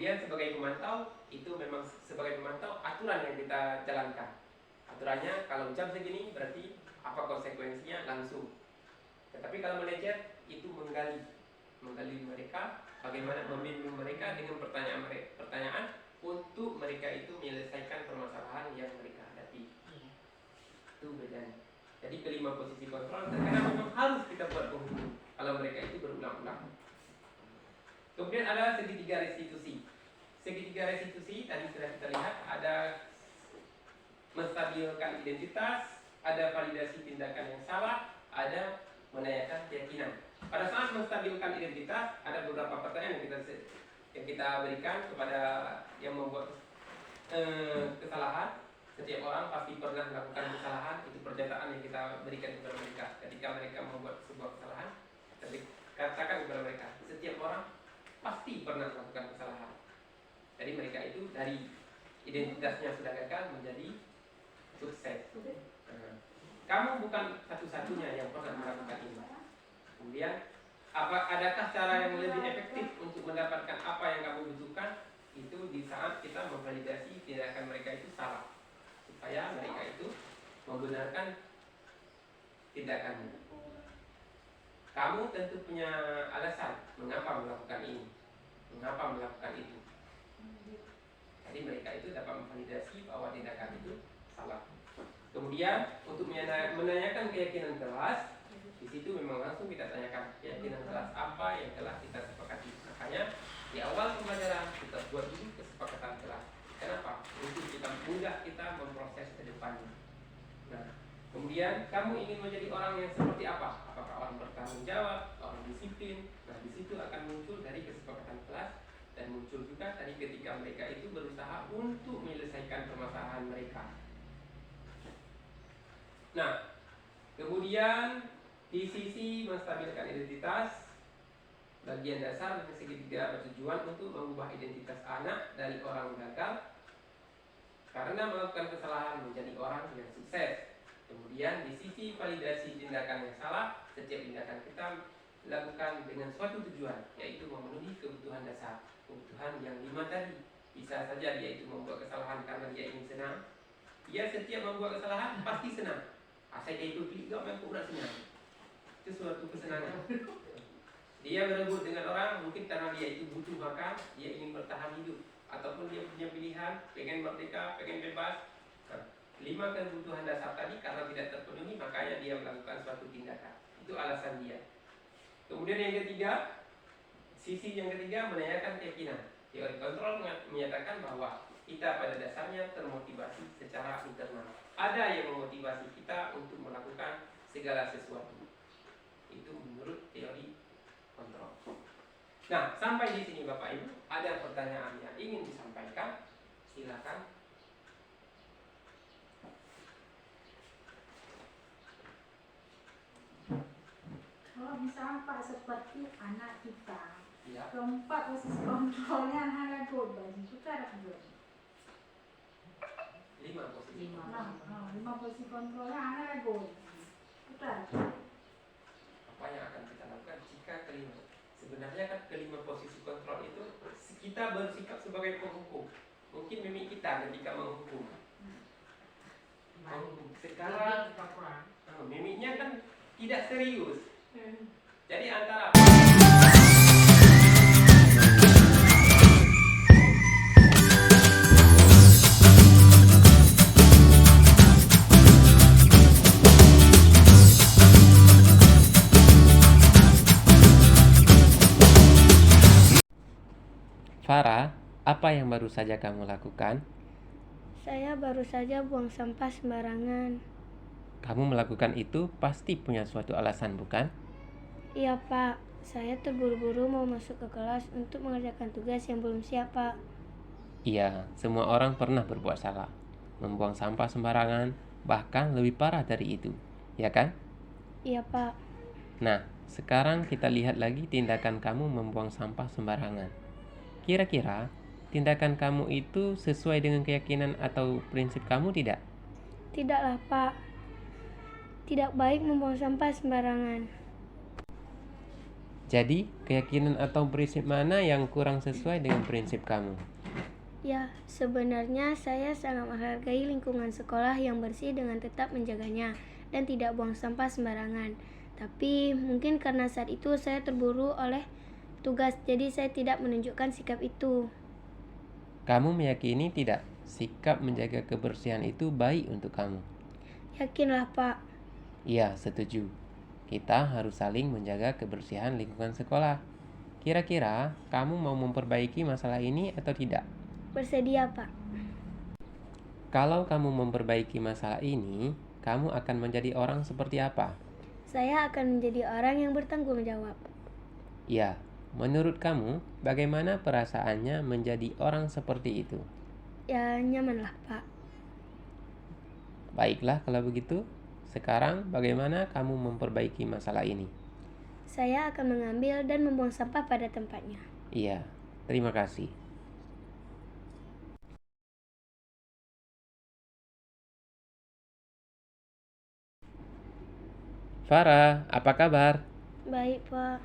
Kemudian sebagai pemantau, itu memang sebagai pemantau aturan yang kita jalankan. Aturannya kalau jam segini berarti apa konsekuensinya langsung. Tetapi kalau manajer itu menggali mereka, bagaimana membimbing mereka dengan pertanyaan untuk mereka itu menyelesaikan permasalahan yang mereka hadapi. Itu bedanya. Jadi kelima posisi kontrol terkadang memang harus kita buat penghubung kalau mereka itu berulang-ulang. Kemudian ada segitiga restitusi. Segitiga restitusi tadi sudah kita lihat, ada menstabilkan identitas, ada validasi tindakan yang salah, ada menanyakan keyakinan. Pada saat menstabilkan identitas, ada beberapa pertanyaan yang kita berikan kepada yang membuat kesalahan. Setiap orang pasti pernah melakukan kesalahan, itu pernyataan yang kita berikan kepada mereka. Ketika mereka membuat sebuah kesalahan, tapi katakan kepada mereka, setiap orang pasti pernah melakukan kesalahan. Jadi mereka itu dari identitasnya sudah gagal menjadi sukses. Kamu bukan satu-satunya yang pernah melakukan ini. Kemudian, adakah cara yang lebih efektif untuk mendapatkan apa yang kamu butuhkan? Itu di saat kita memvalidasi tindakan mereka itu salah, supaya mereka itu membenarkan tindakannya. Kamu tentu punya alasan mengapa melakukan ini, mengapa melakukan itu. Jadi mereka itu dapat memvalidasi bahwa tindakan itu salah. Kemudian untuk menanyakan keyakinan kelas, di situ memang langsung kita tanyakan keyakinan kelas apa yang telah kita sepakati. Makanya di awal pembelajaran kita buat dulu kesepakatan kelas. Kenapa? Untuk mudah kita memproses ke depannya. Nah, kemudian kamu ingin menjadi orang yang seperti apa? Apakah orang bertanggung jawab, orang disiplin? Nah, di situ akan muncul dari kesepakatan kelas dan muncul juga tadi ketika mereka itu berusaha untuk menyelesaikan permasalahan mereka. Nah, kemudian di sisi menstabilkan identitas, bagian dasar dan segitiga bertujuan untuk mengubah identitas anak dari orang gagal karena melakukan kesalahan menjadi orang yang sukses. Kemudian di sisi validasi tindakan yang salah, setiap tindakan kita lakukan dengan suatu tujuan, yaitu memenuhi kebutuhan dasar, kebutuhan yang 5 tadi. Bisa saja dia itu membuat kesalahan karena dia ingin senang. Dia setiap membuat kesalahan pasti senang. Asal dia itu pilih gak mampu nak senang. Itu suatu kesenangan. Dia berebut dengan orang mungkin karena dia itu butuh makan, dia ingin bertahan hidup, ataupun dia punya pilihan, pengen merdeka, pengen bebas. Nah, 5 kebutuhan dasar tadi karena tidak terpenuhi, makanya dia melakukan suatu tindakan. Itu alasan dia. Kemudian yang ketiga, sisi yang ketiga menanyakan keyakinan. Teori kontrol menyatakan bahwa kita pada dasarnya termotivasi secara internal. Ada yang memotivasi kita untuk melakukan segala sesuatu. Itu menurut teori kontrol. Nah, sampai di sini Bapak Ibu, ada pertanyaan yang ingin disampaikan? Silakan. Kalau misalnya Pak seperti anak kita, Ya. keempat posisi kontrolnya anak korban itu cara kedua. 5 posisi. 5 posisi kontrolnya anak korban. Putar. Apa yang akan kita lakukan jika kelima? Sebenarnya kan kelima posisi kontrol itu kita bersikap sebagai penghukum. Mungkin mimik kita ketika menghukum. Sekarang mimiknya kan tidak serius. Jadi antara Farah, apa yang baru saja kamu lakukan? Saya baru saja buang sampah sembarangan. Kamu melakukan itu pasti punya suatu alasan, bukan? Iya Pak, saya terburu-buru mau masuk ke kelas untuk mengerjakan tugas yang belum siap Pak. Iya, semua orang pernah berbuat salah, membuang sampah sembarangan, bahkan lebih parah dari itu, ya kan? Iya Pak. Nah, sekarang kita lihat lagi tindakan kamu membuang sampah sembarangan. Kira-kira tindakan kamu itu sesuai dengan keyakinan atau prinsip kamu tidak? Tidaklah Pak. Tidak baik membuang sampah sembarangan. Jadi, keyakinan atau prinsip mana yang kurang sesuai dengan prinsip kamu? Ya, sebenarnya saya sangat menghargai lingkungan sekolah yang bersih dengan tetap menjaganya dan tidak buang sampah sembarangan. Tapi mungkin karena saat itu saya terburu oleh tugas, jadi saya tidak menunjukkan sikap itu. Kamu meyakini tidak sikap menjaga kebersihan itu baik untuk kamu? Yakinlah, Pak. Iya, setuju. Kita harus saling menjaga kebersihan lingkungan sekolah. Kira-kira kamu mau memperbaiki masalah ini atau tidak? Bersedia, Pak. Kalau kamu memperbaiki masalah ini, kamu akan menjadi orang seperti apa? Saya akan menjadi orang yang bertanggung jawab. Ya, menurut kamu, bagaimana perasaannya menjadi orang seperti itu? Ya, nyamanlah, Pak. Baiklah kalau begitu. Sekarang bagaimana kamu memperbaiki masalah ini? Saya akan mengambil dan membuang sampah pada tempatnya. Iya, terima kasih. Farah, apa kabar? Baik, Pak.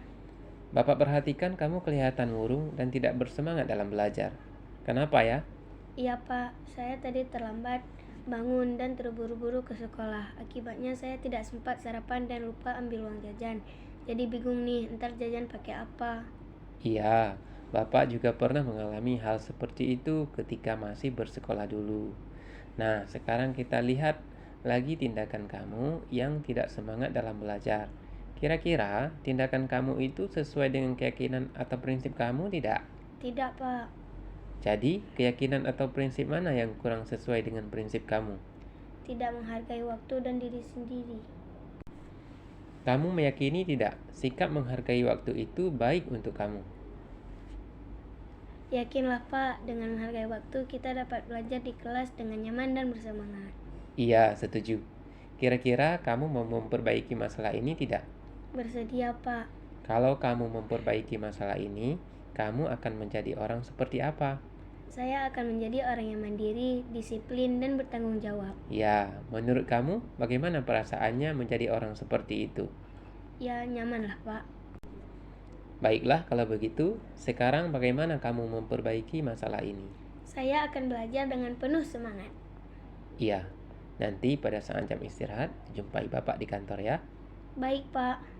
Bapak perhatikan kamu kelihatan murung dan tidak bersemangat dalam belajar. Kenapa ya? Iya, Pak. Saya tadi terlambat bangun dan terburu-buru ke sekolah. Akibatnya saya tidak sempat sarapan dan lupa ambil uang jajan. Jadi bingung nih, ntar jajan pakai apa? Iya, Bapak juga pernah mengalami hal seperti itu ketika masih bersekolah dulu. Nah, sekarang kita lihat lagi tindakan kamu yang tidak semangat dalam belajar. Kira-kira tindakan kamu itu sesuai dengan keyakinan atau prinsip kamu tidak? Tidak, Pak. Jadi, keyakinan atau prinsip mana yang kurang sesuai dengan prinsip kamu? Tidak menghargai waktu dan diri sendiri. Kamu meyakini tidak sikap menghargai waktu itu baik untuk kamu? Yakinlah, Pak, dengan menghargai waktu kita dapat belajar di kelas dengan nyaman dan bersemangat. Iya, setuju. Kira-kira kamu mau memperbaiki masalah ini tidak? Bersedia, Pak. Kalau kamu memperbaiki masalah ini, kamu akan menjadi orang seperti apa? Saya akan menjadi orang yang mandiri, disiplin, dan bertanggung jawab. Ya, menurut kamu bagaimana perasaannya menjadi orang seperti itu? Ya, nyamanlah, Pak. Baiklah kalau begitu, sekarang bagaimana kamu memperbaiki masalah ini? Saya akan belajar dengan penuh semangat. Iya, nanti pada saat jam istirahat, jumpai Bapak di kantor ya. Baik, Pak.